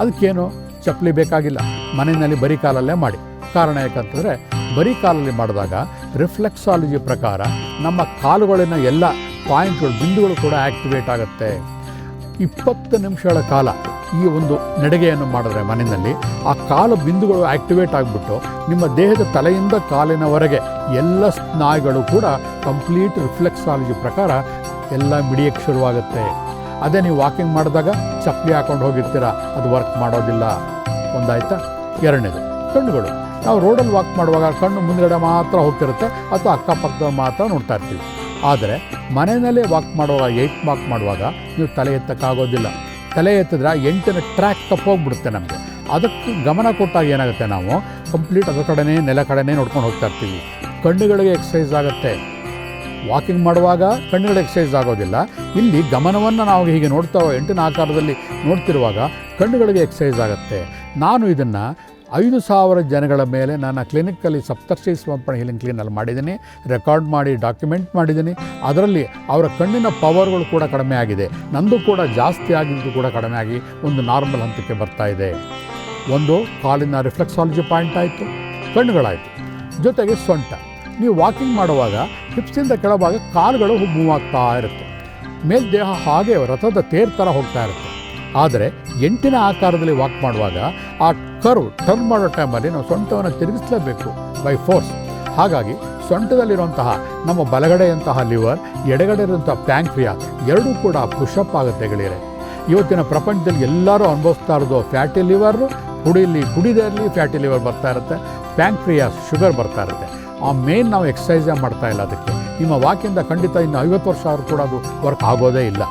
ಅದಕ್ಕೇನು ಚಪ್ಪಲಿ ಬೇಕಾಗಿಲ್ಲ, ಮನೆಯಲ್ಲಿ ಬರೀ ಕಾಲಲ್ಲೇ ಮಾಡಿ. ಕಾರಣ ಯಾಕಂತಂದರೆ, ಬರೀ ಕಾಲಲ್ಲಿ ಮಾಡಿದಾಗ ರಿಫ್ಲೆಕ್ಸಾಲಜಿ ಪ್ರಕಾರ ನಮ್ಮ ಕಾಲುಗಳಿನ ಎಲ್ಲ ಪಾಯಿಂಟ್ಗಳು, ಬಿಂದುಗಳು ಕೂಡ ಆ್ಯಕ್ಟಿವೇಟ್ ಆಗುತ್ತೆ. 20 ನಿಮಿಷಗಳ ಕಾಲ ಈ ಒಂದು ನಡಿಗೆಯನ್ನು ಮಾಡಿದ್ರೆ ಮನೆಯಲ್ಲಿ ಆ ಕಾಲ ಬಿಂದುಗಳು ಆ್ಯಕ್ಟಿವೇಟ್ ಆಗಿಬಿಟ್ಟು ನಿಮ್ಮ ದೇಹದ ತಲೆಯಿಂದ ಕಾಲಿನವರೆಗೆ ಎಲ್ಲ ಸ್ನಾಯುಗಳು ಕೂಡ ಕಂಪ್ಲೀಟ್ ರಿಫ್ಲೆಕ್ಸಾಲಜಿ ಪ್ರಕಾರ ಎಲ್ಲ ಮಿಡಿಯಕ್ಕೆ ಶುರುವಾಗುತ್ತೆ. ಅದೇ ನೀವು ವಾಕಿಂಗ್ ಮಾಡಿದಾಗ ಚಪ್ಪಲಿ ಹಾಕೊಂಡು ಹೋಗಿರ್ತೀರ, ಅದು ವರ್ಕ್ ಮಾಡೋದಿಲ್ಲ. ಒಂದಾಯ್ತಾ? 2ನೇದು ಕಣ್ಣುಗಳು. ನಾವು ರೋಡಲ್ಲಿ ವಾಕ್ ಮಾಡುವಾಗ ಕಣ್ಣು ಮುಂದುಗಡೆ ಮಾತ್ರ ಹೋಗ್ತಿರುತ್ತೆ ಅಥವಾ ಅಕ್ಕಪಕ್ಕದವ್ರು ಮಾತ್ರ ನೋಡ್ತಾ ಇರ್ತೀವಿ. ಆದರೆ ಮನೆಯಲ್ಲೇ ವಾಕ್ ಮಾಡುವಾಗ, 8 ವಾಕ್ ಮಾಡುವಾಗ ನೀವು ತಲೆ ಎತ್ತಕ್ಕಾಗೋದಿಲ್ಲ. ತಲೆ ಎತ್ತಿದ್ರೆ 8ನ ಟ್ರ್ಯಾಕ್ ತಪ್ಪೋಗ್ಬಿಡುತ್ತೆ ನಮಗೆ. ಅದಕ್ಕೆ ಗಮನ ಕೊಟ್ಟಾಗ ಏನಾಗುತ್ತೆ, ನಾವು ಕಂಪ್ಲೀಟ್ ಅದರ ಕಡೆನೇ, ನೆಲ ಕಡೆನೇ ನೋಡ್ಕೊಂಡು ಹೋಗ್ತಾ ಇರ್ತೀವಿ. ಕಣ್ಣುಗಳಿಗೆ ಎಕ್ಸಸೈಸ್ ಆಗುತ್ತೆ. ವಾಕಿಂಗ್ ಮಾಡುವಾಗ ಕಣ್ಣುಗಳ ಎಕ್ಸಸೈಸ್ ಆಗೋದಿಲ್ಲ. ಇಲ್ಲಿ ಗಮನವನ್ನು ನಾವು ಹೀಗೆ ನೋಡ್ತಾ 8ನ ಆಕಾರದಲ್ಲಿ ನೋಡ್ತಿರುವಾಗ ಕಣ್ಣುಗಳಿಗೆ ಎಕ್ಸಸೈಸ್ ಆಗುತ್ತೆ. ನಾನು ಇದನ್ನು 5,000 ಜನಗಳ ಮೇಲೆ ನನ್ನ ಕ್ಲಿನಿಕ್ಕಲ್ಲಿ ಸಪ್ತರ್ಷಿ ಸಮರ್ಪಣೆ ಹೀಲಿಂಗ್ ಕ್ಲಿನಲ್ಲಿ ಮಾಡಿದ್ದೀನಿ, ರೆಕಾರ್ಡ್ ಮಾಡಿ ಡಾಕ್ಯುಮೆಂಟ್ ಮಾಡಿದ್ದೀನಿ. ಅದರಲ್ಲಿ ಅವರ ಕಣ್ಣಿನ ಪವರ್ಗಳು ಕೂಡ ಕಡಿಮೆ ಆಗಿದೆ, ನಂದು ಕೂಡ ಜಾಸ್ತಿ ಆಗಿದ್ದು ಕೂಡ ಕಡಿಮೆ ಆಗಿ ಒಂದು ನಾರ್ಮಲ್ ಹಂತಕ್ಕೆ ಬರ್ತಾ ಇದೆ. ಒಂದು ಕಾಲಿನ ರಿಫ್ಲೆಕ್ಸಾಲಜಿ ಪಾಯಿಂಟ್ ಆಯಿತು, ಕಣ್ಣುಗಳಾಯಿತು. ಜೊತೆಗೆ ಸೊಂಟ. ನೀವು ವಾಕಿಂಗ್ ಮಾಡುವಾಗ ಹಿಪ್ಸಿಂದ ಕೆಳಭಾಗ ಕಾಲುಗಳು ಮೂವ್ ಆಗ್ತಾ ಇರುತ್ತೆ, ಮೇಲ್ದೇಹ ಹಾಗೆ ರಥದ ತೇರ್ ಥರ ಹೋಗ್ತಾ ಇರುತ್ತೆ. ಆದರೆ 8ನ ಆಕಾರದಲ್ಲಿ ವಾಕ್ ಮಾಡುವಾಗ ಆ ಕರ್ವ್ ಟರ್ನ್ ಮಾಡೋ ಟೈಮಲ್ಲಿ ನಾವು ಸೊಂಟವನ್ನು ತಿರುಗಿಸಲೇಬೇಕು ಬೈ ಫೋರ್ಸ್. ಹಾಗಾಗಿ ಸೊಂಟದಲ್ಲಿರುವಂತಹ ನಮ್ಮ ಬಲಗಡೆಯಂತಹ ಲಿವರ್, ಎಡಗಡೆ ಇರುವಂತಹ ಪ್ಯಾಂಕ್ರಿಯಾಸ್ ಎರಡೂ ಕೂಡ ಪುಷಪ್ ಆಗುತ್ತೆ ಗೆಳೆಯರೆ. ಇವತ್ತಿನ ಪ್ರಪಂಚದಲ್ಲಿ ಎಲ್ಲರೂ ಅನುಭವಿಸ್ತಾ ಇರೋದು ಫ್ಯಾಟಿ ಲಿವರು. ಕುಡಿದೇ ಇರಲಿ ಫ್ಯಾಟಿ ಲಿವರ್ ಬರ್ತಾ ಇರುತ್ತೆ, ಪ್ಯಾಂಕ್ರಿಯಾಸ್ ಶುಗರ್ ಬರ್ತಾ ಇರುತ್ತೆ. ಆ ಮೇನ್ ನಾವು ಎಕ್ಸಸೈಸೇ ಮಾಡ್ತಾ ಇಲ್ಲ. ಅದಕ್ಕೆ ನಿಮ್ಮ ವಾಕಿಂದ ಖಂಡಿತ ಇನ್ನು 50 ವರ್ಷ ಆದರೂ ಕೂಡ ಅದು ವರ್ಕ್ ಆಗೋದೇ ಇಲ್ಲ.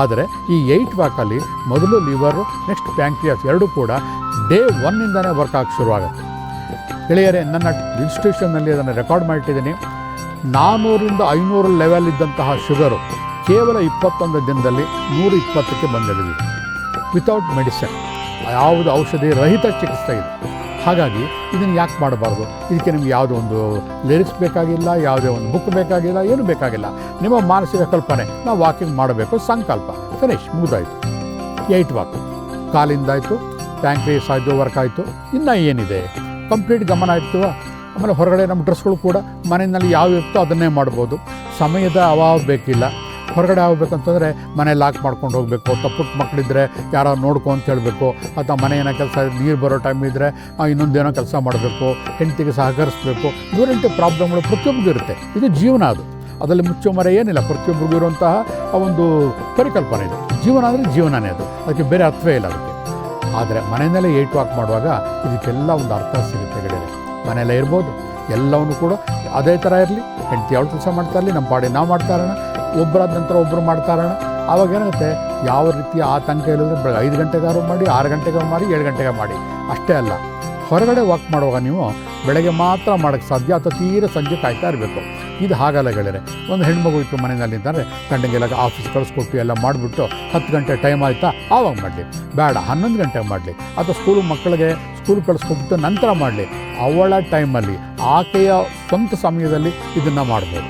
ಆದರೆ ಈ 8 ವಾಕಲ್ಲಿ ಮೊದಲು ಲಿವರು, ನೆಕ್ಸ್ಟ್ ಪ್ಯಾಂಕ್ರಿಯಾಸ್ ಎರಡೂ ಕೂಡ ಡೇ 1ಇಂದನೇ ವರ್ಕ್ ಆಗಿ ಶುರುವಾಗುತ್ತೆ. ಗೆಳೆಯರೇ, ನನ್ನ ಇನ್ಸ್ಟಿಟ್ಯೂಷನ್ನಲ್ಲಿ ಅದನ್ನು ರೆಕಾರ್ಡ್ ಮಾಡಿಟ್ಟಿದ್ದೀನಿ. 400ರಿಂದ 500 ಲೆವೆಲ್ ಇದ್ದಂತಹ ಶುಗರು ಕೇವಲ 21 ದಿನದಲ್ಲಿ 120ಕ್ಕೆ ಬಂದಿದ್ದೀವಿ, ವಿತೌಟ್ ಮೆಡಿಸಿನ್. ಯಾವುದು ಔಷಧಿ ರಹಿತ ಚಿಕಿತ್ಸೆ ಇದೆ. ಹಾಗಾಗಿ ಇದನ್ನು ಯಾಕೆ ಮಾಡಬಾರ್ದು? ಇದಕ್ಕೆ ನಿಮ್ಗೆ ಯಾವುದೋ ಒಂದು ಲಿರಿಕ್ಸ್ ಬೇಕಾಗಿಲ್ಲ, ಯಾವುದೇ ಒಂದು ಬುಕ್ ಬೇಕಾಗಿಲ್ಲ, ಏನು ಬೇಕಾಗಿಲ್ಲ. ನಿಮ್ಮ ಮಾನಸಿಕ ಕಲ್ಪನೆ, ನಾವು ವಾಕಿಂಗ್ ಮಾಡಬೇಕು, ಸಂಕಲ್ಪ, ಫಿನಿಶ್, ಮುಗಿದಾಯಿತು. 8 ವಾಕ್ ಕಾಲಿಂದಾಯಿತು, ಪ್ಯಾಂಕ್ರಿಯಾಸ್ ಆಯಿತು, ವರ್ಕ್ ಆಯಿತು. ಇನ್ನು ಏನಿದೆ? ಕಂಪ್ಲೀಟ್ ಗಮನ ಇರ್ತೀವ. ಆಮೇಲೆ ಹೊರಗಡೆ ನಮ್ಮ ಡ್ರೆಸ್ಗಳು ಕೂಡ ಮನೆಯಲ್ಲಿ ಯಾವ ಇರ್ತೋ ಅದನ್ನೇ ಮಾಡ್ಬೋದು. ಸಮಯದ ಅಭಾವ ಬೇಕಿಲ್ಲ. ಹೊರಗಡೆ ಹೋಗ್ಬೇಕಂತಂದರೆ ಮನೆ ಲಾಕ್ ಮಾಡ್ಕೊಂಡು ಹೋಗಬೇಕು, ಅಥವಾ ಪುಟ್ಟ ಮಕ್ಕಳಿದ್ದರೆ ಯಾರೋ ನೋಡ್ಕೊ ಅಂತ ಹೇಳಬೇಕು, ಅಥವಾ ಮನೆ ಏನೋ ಕೆಲಸ ನೀರು ಬರೋ ಟೈಮ್ ಇದ್ದರೆ ಇನ್ನೊಂದೇನೋ ಕೆಲಸ ಮಾಡಬೇಕು, ಹೆಂಡತಿಗೆ ಸಹಕರಿಸಬೇಕು. ನೂರೆಂಟು ಪ್ರಾಬ್ಲಮ್ಗಳು ಪ್ರತಿಯೊಬ್ಬರಿಗೂ ಇರುತ್ತೆ. ಇದು ಜೀವನ, ಅದರಲ್ಲಿ ಮುಚ್ಚೋ ಮರೆ ಏನಿಲ್ಲ. ಪ್ರತಿಯೊಬ್ಬರಿಗೂ ಇರುವಂತಹ ಒಂದು ಪರಿಕಲ್ಪನೆ ಇದು. ಜೀವನ ಅಂದರೆ ಜೀವನನೇ, ಅದಕ್ಕೆ ಬೇರೆ ಅರ್ಥವೇ ಇಲ್ಲ ಅದಕ್ಕೆ. ಆದರೆ ಮನೆಯಲ್ಲೇ 8 ವಾಕ್ ಮಾಡುವಾಗ ಇದಕ್ಕೆಲ್ಲ ಒಂದು ಅರ್ಥ ಸಿಗುತ್ತೆ ಗೆಳೆಯರೆ. ಮನೆಯಲ್ಲೇ ಇರ್ಬೋದು, ಎಲ್ಲವನ್ನೂ ಕೂಡ ಅದೇ ಥರ ಇರಲಿ. ಹೆಂಡತಿ ಅವಳು ಕೆಲಸ ಮಾಡ್ತಾ ಇರಲಿ, ನಮ್ಮ ಪಾಡಿ ನಾವು ಮಾಡ್ತಾ ಇರೋಣ, ಒಬ್ಬರಾದ ನಂತರ ಒಬ್ಬರು ಮಾಡ್ತಾ ಇರೋಣ. ಆವಾಗ ಏನಾಗುತ್ತೆ, ಯಾವ ರೀತಿಯ ಆತಂಕ ಇಲ್ಲದ್ರೆ ಬೆಳಗ್ಗೆ 5 ಗಂಟೆಗಾರು ಮಾಡಿ, 6 ಗಂಟೆಗೆ ಮಾಡಿ, 7 ಗಂಟೆಗೆ ಮಾಡಿ. ಅಷ್ಟೇ ಅಲ್ಲ, ಹೊರಗಡೆ ವಾಕ್ ಮಾಡುವಾಗ ನೀವು ಬೆಳಗ್ಗೆ ಮಾತ್ರ ಮಾಡೋಕ್ಕೆ ಸಾಧ್ಯ, ಅಥವಾ ತೀರ ಸಂಜೆ ಕಾಯ್ತಾ ಇರಬೇಕು. ಇದು ಹಾಗಲ್ಲ ಗೆಳೆಯರೆ. ಒಂದು ಹೆಣ್ಮಗು ಇತ್ತು ಮನೆಯಲ್ಲಿ ಅಂತಂದರೆ ಗಂಟೆಗೆಲ್ಲ ಆಫೀಸ್ ಕಳಿಸ್ಕೊಟ್ಟು ಎಲ್ಲ ಮಾಡಿಬಿಟ್ಟು 10 ಗಂಟೆ ಟೈಮ್ ಆಯಿತಾ ಆವಾಗ ಮಾಡಲಿ, ಬೇಡ 11 ಗಂಟೆಗೆ ಮಾಡಲಿ, ಅಥವಾ ಮಕ್ಕಳಿಗೆ ಸ್ಕೂಲ್ ಕಳಿಸ್ಕೊಬಿಟ್ಟು ನಂತರ ಮಾಡಲಿ. ಅವಳ ಟೈಮಲ್ಲಿ, ಆಕೆಯ ಸ್ವಂತ ಸಮಯದಲ್ಲಿ ಇದನ್ನು ಮಾಡ್ಬೋದು.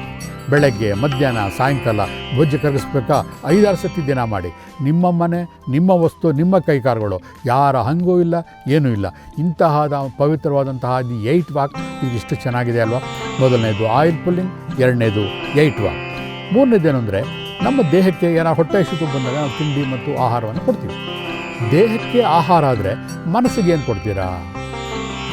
ಬೆಳಗ್ಗೆ, ಮಧ್ಯಾಹ್ನ, ಸಾಯಂಕಾಲ ಬೊಜ್ಜು ಕರಗಿಸ್ಬೇಕಾ 5-6 ಸತಿ ದಿನ ಮಾಡಿ. ನಿಮ್ಮ ಮನೆ, ನಿಮ್ಮ ವಸ್ತು, ನಿಮ್ಮ ಕೈಕಾರುಗಳು, ಯಾರ ಹಂಗೂ ಇಲ್ಲ, ಏನೂ ಇಲ್ಲ. ಇಂತಹದ ಪವಿತ್ರವಾದಂತಹ 8 ವಾಕ್ ಇದಿಷ್ಟು ಚೆನ್ನಾಗಿದೆ ಅಲ್ವಾ. ಮೊದಲನೇದು ಆಯಿಲ್ ಪುಲ್ಲಿಂಗ್, ಎರಡನೇದು 8 ವಾಕ್. ಮೂರನೇದೇನು ಅಂದರೆ, ನಮ್ಮ ದೇಹಕ್ಕೆ ಏನಾರು ಹೊಟ್ಟೆ ಹಸಿತು ಬಂದಾಗ ನಾವು ತಿಂಡಿ ಮತ್ತು ಆಹಾರವನ್ನು ಕೊಡ್ತೀವಿ. ದೇಹಕ್ಕೆ ಆಹಾರ ಆದರೆ ಮನಸ್ಸಿಗೆ ಏನು ಕೊಡ್ತೀರಾ?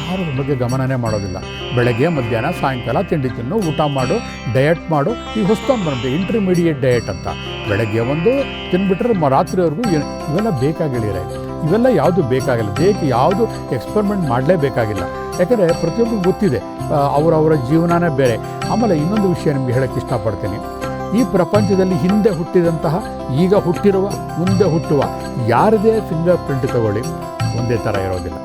ಆಹಾರದ ಬಗ್ಗೆ ಗಮನನೇ ಮಾಡೋದಿಲ್ಲ. ಬೆಳಗ್ಗೆ, ಮಧ್ಯಾಹ್ನ, ಸಾಯಂಕಾಲ ತಿಂಡಿ ತಿನ್ನು, ಊಟ ಮಾಡು, ಡಯಟ್ ಮಾಡು. ಈಗ ಹೊಸ್ತಾಗಿ ಬರುತ್ತೆ ಇಂಟರ್ಮೀಡಿಯೇಟ್ ಡಯಟ್ ಅಂತ. ಬೆಳಗ್ಗೆ ಒಂದು ತಿಂದುಬಿಟ್ರೆ ರಾತ್ರಿವರೆಗೂ ಇವೆಲ್ಲ ಬೇಕಾಗಿಳಿರೆ. ಇವೆಲ್ಲ ಯಾವುದು ಬೇಕಾಗಿಲ್ಲ. ದೇಹಕ್ಕೆ ಯಾವುದು ಎಕ್ಸ್ಪರಿಮೆಂಟ್ ಮಾಡಲೇಬೇಕಾಗಿಲ್ಲ. ಯಾಕಂದರೆ ಪ್ರತಿಯೊಬ್ಬರಿಗೂ ಗೊತ್ತಿದೆ, ಅವರವರ ಜೀವನನೇ ಬೇರೆ. ಆಮೇಲೆ ಇನ್ನೊಂದು ವಿಷಯ ನಿಮಗೆ ಹೇಳೋಕ್ಕೆ ಇಷ್ಟಪಡ್ತೀನಿ. ಈ ಪ್ರಪಂಚದಲ್ಲಿ ಹಿಂದೆ ಹುಟ್ಟಿದಂತಹ, ಈಗ ಹುಟ್ಟಿರುವ, ಮುಂದೆ ಹುಟ್ಟುವ ಯಾರದೇ ಫಿಂಗರ್ ಪ್ರಿಂಟ್ ತಗೊಳ್ಳಿ, ಒಂದೇ ಥರ ಇರೋದಿಲ್ಲ.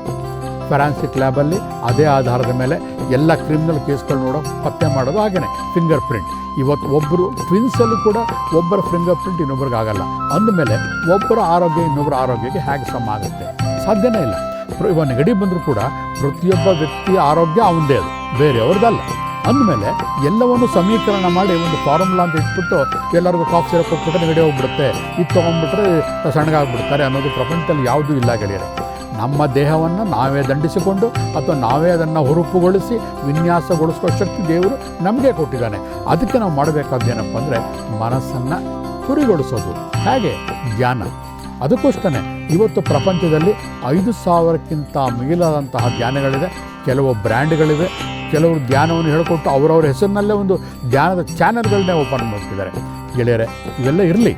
ಫೊರೆನ್ಸಿಕ್ ಲ್ಯಾಬಲ್ಲಿ ಅದೇ ಆಧಾರದ ಮೇಲೆ ಎಲ್ಲ ಕ್ರಿಮಿನಲ್ ಕೇಸ್ಗಳು ಪತ್ತೆ ಮಾಡೋದು ಹಾಗೆಯೇ ಫಿಂಗರ್ ಪ್ರಿಂಟ್. ಇವತ್ತು ಒಬ್ಬರು ಟ್ವಿನ್ಸಲ್ಲೂ ಕೂಡ ಒಬ್ಬರ ಫಿಂಗರ್ ಪ್ರಿಂಟ್ ಇನ್ನೊಬ್ರಿಗೆ ಆಗಲ್ಲ. ಅಂದಮೇಲೆ ಒಬ್ಬರ ಆರೋಗ್ಯ ಇನ್ನೊಬ್ಬರ ಆರೋಗ್ಯಕ್ಕೆ ಹೇಗೆ ಸಮ ಆಗುತ್ತೆ? ಸಾಧ್ಯನೇ ಇಲ್ಲ. ಇವಾಗ ನೆಗಡಿ ಬಂದರೂ ಕೂಡ ಪ್ರತಿಯೊಬ್ಬ ವ್ಯಕ್ತಿಯ ಆರೋಗ್ಯ ಅವನದೇ, ಅದು ಬೇರೆಯವ್ರದ್ದಲ್ಲ. ಅಂದಮೇಲೆ ಎಲ್ಲವನ್ನು ಸಮೀಕರಣ ಮಾಡಿ ಒಂದು ಫಾರ್ಮುಲಾ ಅಂತ ಇಟ್ಬಿಟ್ಟು ಎಲ್ಲರಿಗೂ ಕಾಫ್ ಸಿರಪ್ ಕೊಟ್ಬಿಟ್ರೆ ನೆಗಡಿ ಹೋಗ್ಬಿಡುತ್ತೆ, ಇದು ತೊಗೊಂಡ್ಬಿಟ್ರೆ ಸಣ್ಣಗಾಗ್ಬಿಡ್ತಾರೆ ಅನ್ನೋದು ಪ್ರಪಂಚದಲ್ಲಿ ಯಾವುದೂ ಇಲ್ಲ ಗೆಳೆಯರೆ. ನಮ್ಮ ದೇಹವನ್ನು ನಾವೇ ದಂಡಿಸಿಕೊಂಡು ಅಥವಾ ನಾವೇ ಅದನ್ನು ಹುರುಪುಗೊಳಿಸಿ ವಿನ್ಯಾಸಗೊಳಿಸುವ ಶಕ್ತಿ ದೇವರು ನಮಗೆ ಕೊಟ್ಟಿದ್ದಾನೆ. ಅದಕ್ಕೆ ನಾವು ಮಾಡಬೇಕಾದ್ದೇನಪ್ಪ ಅಂದರೆ ಮನಸ್ಸನ್ನು ಗುರಿಗೊಳಿಸೋದು. ಹೇಗೆ? ಧ್ಯಾನ. ಅದಕ್ಕೋಸ್ಕರ ಇವತ್ತು ಪ್ರಪಂಚದಲ್ಲಿ 5,000ಕ್ಕಿಂತ ಮಿಗಿಲಾದಂತಹ ಧ್ಯಾನಗಳಿದೆ. ಕೆಲವು ಬ್ರ್ಯಾಂಡ್ಗಳಿವೆ. ಕೆಲವರು ಧ್ಯಾನವನ್ನು ಹೇಳಿಕೊಟ್ಟು ಅವರವ್ರ ಹೆಸರಿನಲ್ಲೇ ಒಂದು ಧ್ಯಾನದ ಚಾನಲ್ಗಳನ್ನೇ ಓಪನ್ ಮಾಡ್ತಿದ್ದಾರೆ. ಗೆಳೆಯರೆ, ಇವೆಲ್ಲ ಇರಲಿ,